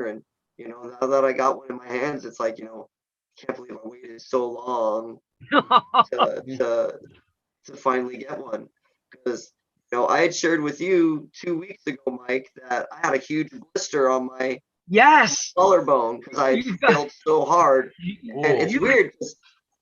and now that I got one in my hands, it's like, can't believe I waited so long to finally get one, because I had shared with you 2 weeks ago, Mike, that I had a huge blister on my Yes. collarbone because I You got- failed so hard. And it's You- weird because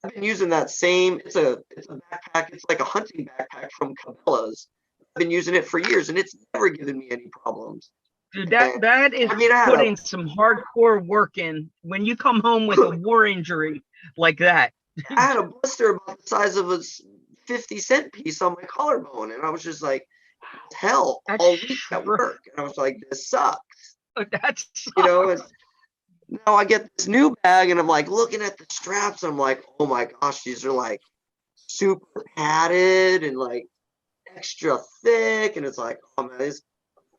I've been using that same. It's a backpack. It's like a hunting backpack from Cabela's. I've been using it for years, and it's never given me any problems. Dude, that is I mean, I had putting some hardcore work in when you come home with a war injury like that. I had a blister about the size of a 50-cent piece on my collarbone, and I was just like, hell, That's all week at true. work, and I was like, this sucks. That's And now I get this new bag, and I'm like looking at the straps, and I'm like, oh my gosh, these are like super padded and like extra thick, and it's like, oh man,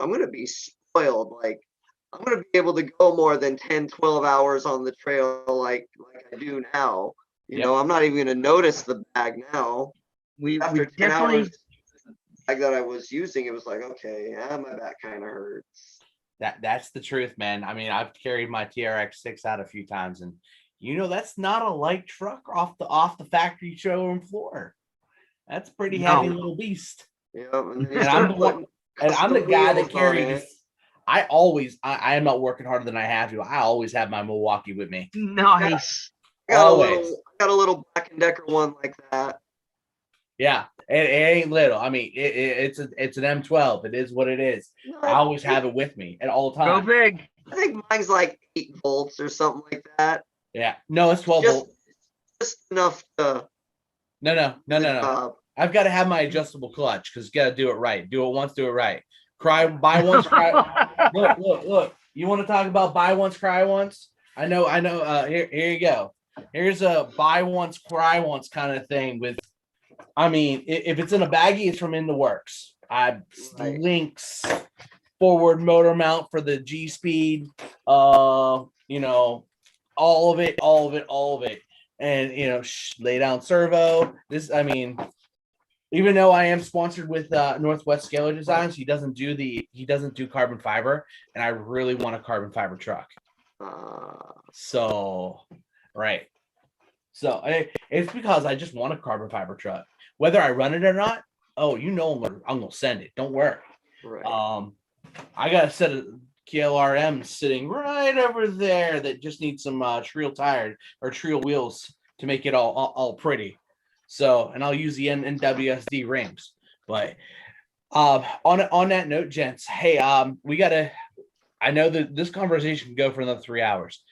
I'm gonna be spoiled. Like, I'm gonna be able to go more than 10-12 hours on the trail like I do now. I'm not even gonna notice the bag now. we After 10 definitely hours, the bag that I was using, it was like, okay, my back kind of hurts. That's the truth, man. I mean, I've carried my TRX-6 out a few times, and that's not a light truck off the factory showroom floor. That's a pretty heavy little beast. Yeah, and I'm the guy that carries. I am not working harder than I have to. I always have my Milwaukee with me. nice. I got a little Black & Decker one like that. Yeah, it ain't little. I mean, it's an M12. It is what it is. I always have it with me at all Go times. big. I think mine's like 8 volts or something like that. Yeah, no, it's 12 volts. Just enough to. No. I've got to have my adjustable clutch because you got to do it right. Do it once, do it right. Buy once, cry. Look. You want to talk about buy once, cry once? I know. Here you go. Here's a buy once, cry once kind of thing with. I mean, if it's in a baggie, it's from In the Works. Links, forward motor mount for the G Speed, all of it. And, lay down servo. Even though I am sponsored with Northwest Scalar Designs, he doesn't do carbon fiber. And I really want a carbon fiber truck. So it's because I just want a carbon fiber truck. Whether I run it or not, I'm gonna send it. Don't worry. Right. I got a set of KLRM sitting right over there that just needs some Trial tires or Trial wheels to make it all pretty. So, and I'll use the NWSD rims. But on that note, gents, hey, I know that this conversation can go for another 3 hours.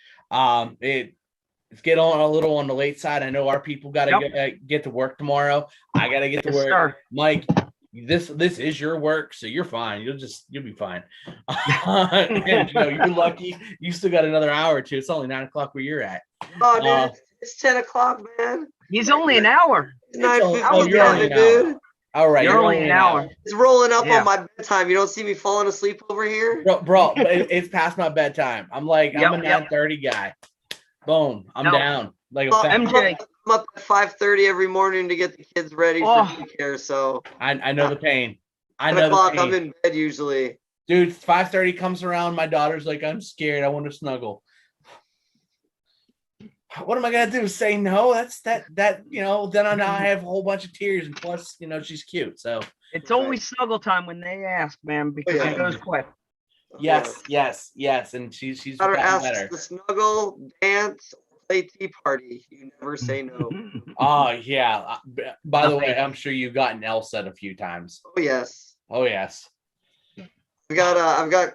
It's get on a little on the late side. I know our people got to get to work tomorrow. I got to get to work. Sir. Mike, this is your work, so you're fine. You'll be fine. And, you're lucky. You still got another hour or two. It's only 9 o'clock where you're at. Oh, dude, it's 10 o'clock, man. He's only an hour. It's 9:57, you're only an dude. All right, You're only an hour. It's rolling up Yeah. on my bedtime. You don't see me falling asleep over here? Bro, it's past my bedtime. I'm a 9:30 guy. Boom, I'm down. Like a MJ. I'm up at 5:30 every morning to get the kids ready for daycare. So I know the pain. I 10 know o'clock, the pain. I'm in bed usually. Dude, 5:30 comes around. My daughter's like, I'm scared. I want to snuggle. What am I gonna do? Say no? Then I have a whole bunch of tears, and plus, she's cute. So It's always snuggle time when they ask, man, because it goes quick. yes, and she's Better gotten ask better. to snuggle, dance, play tea party. You never say no. Oh yeah. By the way, I'm sure you've gotten Elsa a few times. Oh yes. I've got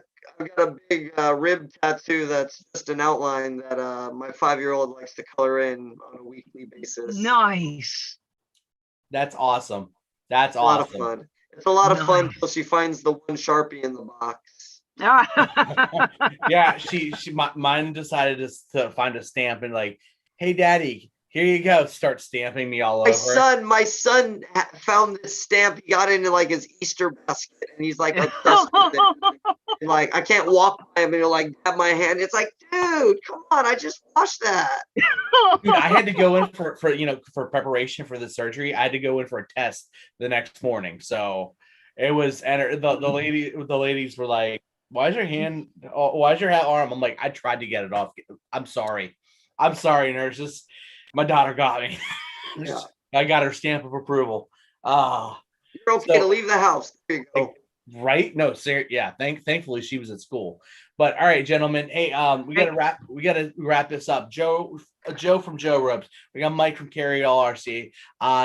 a big rib tattoo that's just an outline that my 5-year-old likes to color in on a weekly basis. Nice. That's awesome. That's a lot of fun. It's a lot of fun until she finds the one Sharpie in the box. Yeah, mine decided to find a stamp and like, hey, Daddy, here you go. Start stamping me all over. My son found this stamp. He got into like his Easter basket, and he's like obsessed with it. And, like, I can't walk by him, and he'll like grab my hand. It's like, dude, come on, I just washed that. Dude, I had to go in for preparation for the surgery. I had to go in for a test the next morning. So, It was, and the ladies were like, "Why is your hand? Why is your hat arm?" I'm like, "I tried to get it off. I'm sorry, nurses. My daughter got me. Yeah. I got her stamp of approval. You're okay to leave the house. There you go. Right? No, sir. Yeah. Thankfully she was at school. But all right, gentlemen. Hey, we gotta wrap this up. Joe from Joe Ropes. We got Mike from Carry All RC.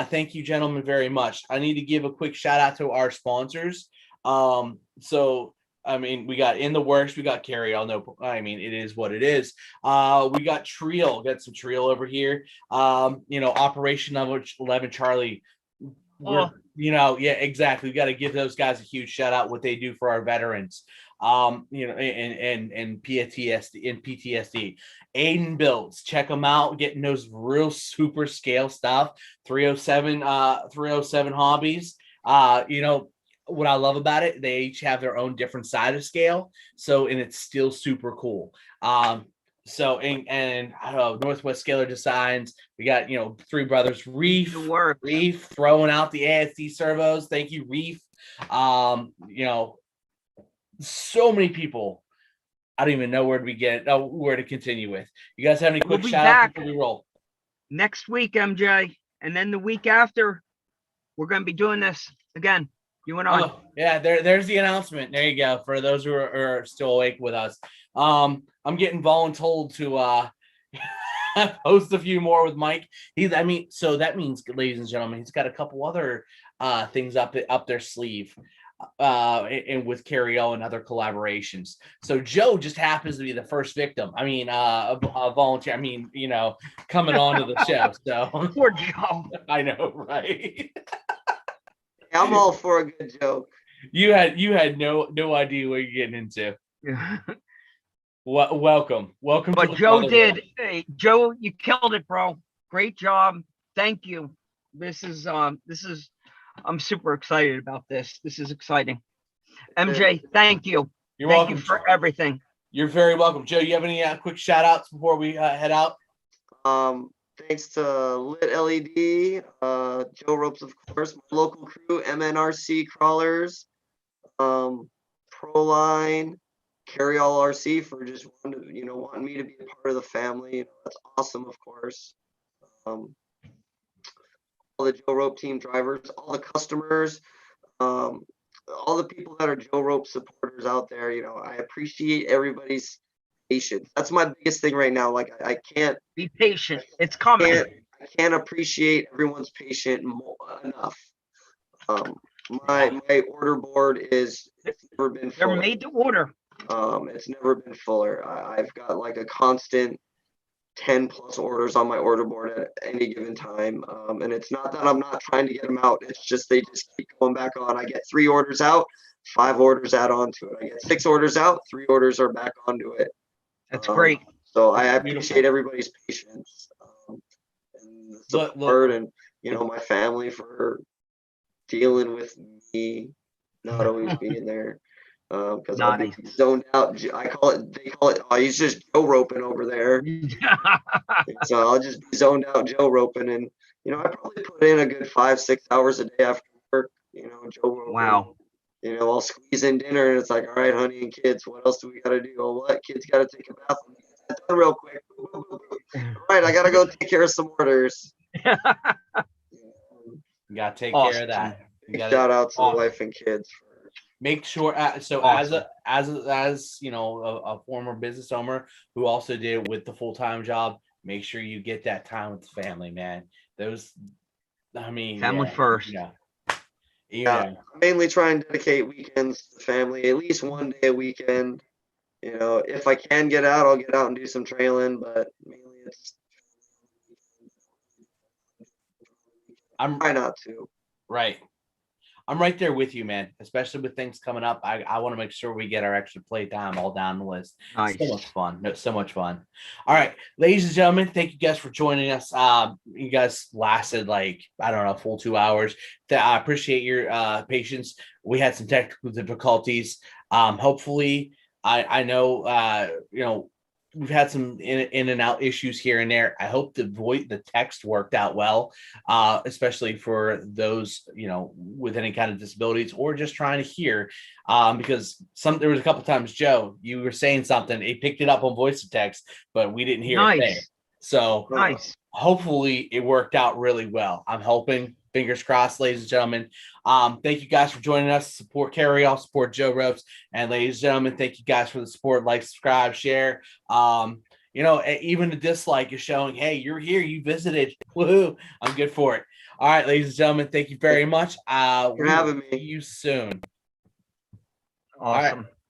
Thank you, gentlemen, very much. I need to give a quick shout out to our sponsors. So I mean, we got In the Works, we got Carry All. No, I mean, it is what it is. We got Triel, got some Triel over here. Operation 11 Charlie. Yeah, exactly. We got to give those guys a huge shout out what they do for our veterans. And PTSD. Aiden Builds, check them out, getting those real super scale stuff. 307 hobbies. What I love about it, they each have their own different side of scale. And it's still super cool. And I don't know, Northwest Scalar Designs. We got, three brothers, Reef throwing out the ASD servos. Thank you, Reef. So many people. I don't even know where to continue with. You guys have any quick shout outs before we roll? Next week, MJ, and then the week after, we're going to be doing this again. You and I. Oh, yeah, there's the announcement. There you go. For those who are still awake with us. I'm getting voluntold to post a few more with Mike. So that means, ladies and gentlemen, he's got a couple other things up their sleeve and with Carry All and other collaborations. So Joe just happens to be the first victim. A volunteer. Coming on to the show. So poor Joe. I know, right? I'm all for a good joke. You had no idea what you're getting into. Welcome. But Joe did. Hey, Joe, you killed it, bro. Great job. Thank you. This is I'm super excited about this. This is exciting. MJ, thank you. You're welcome. Thank you for everything. You're very welcome. Joe, you have any quick shout outs before we head out? Thanks to Lit LED, Joe Ropes, of course, my local crew, MNRC Crawlers, Proline, Carry All RC for just wanting me to be a part of the family. That's awesome, of course. All the Joe Rope team drivers, all the customers, all the people that are Joe Rope supporters out there. I appreciate everybody's patience. That's my biggest thing right now. Like I can't be patient. It's coming. I can't appreciate everyone's patience enough. My order board it's never been fuller. They're made to order. It's never been fuller. I've got like a constant 10 plus orders on my order board at any given time. And it's not that I'm not trying to get them out. It's just they just keep going back on. I get 3 orders out, 5 orders add on to it. I get 6 orders out, 3 orders are back onto it. That's great. So I appreciate everybody's patience and the support and my family for dealing with me not always being there. Because I'll be zoned out. They call it, he's just Joe roping over there. So I'll just be zoned out Joe roping. And, I probably put in a good 5-6 hours a day after work, Joe roping. Wow. I'll squeeze in dinner and it's like, all right, honey and kids, what else do we got to do? Oh, what? Kids got to take a bath. Get done real quick. All right, I got to go take care of some orders. You got to take care of that. Shout out to the wife and kids. Make sure. So awesome. as a former business owner who also did with the full-time job, make sure you get that time with the family, man. Family first. Yeah. I mainly try and dedicate weekends to the family, at least one day a weekend. If I can get out, I'll get out and do some trailing, but mainly it's I'm try not to. Right. I'm right there with you, man. Especially with things coming up, I want to make sure we get our extra play time all down the list. Nice. So much fun. So much fun. All right, ladies and gentlemen, thank you guys for joining us. You guys lasted a full 2 hours. I appreciate your patience. We had some technical difficulties. Hopefully, I know we've had some in and out issues here and there. I hope the text worked out well, especially for those, you know, with any kind of disabilities or just trying to hear. Because there was a couple times, Joe, you were saying something, it picked it up on voice to text, but we didn't hear it there. Nice. So Nice. hopefully it worked out really well. I'm hoping, fingers crossed, ladies and gentlemen. Thank you guys for joining us. Support Carry Off, support Joe Ropes. And ladies and gentlemen, thank you guys for the support. Like, subscribe, share. You know, even a dislike is showing, hey, you're here, you visited. Woohoo! I'm good for it. All right, ladies and gentlemen, thank you very much. For having me. See you soon. Awesome. All right.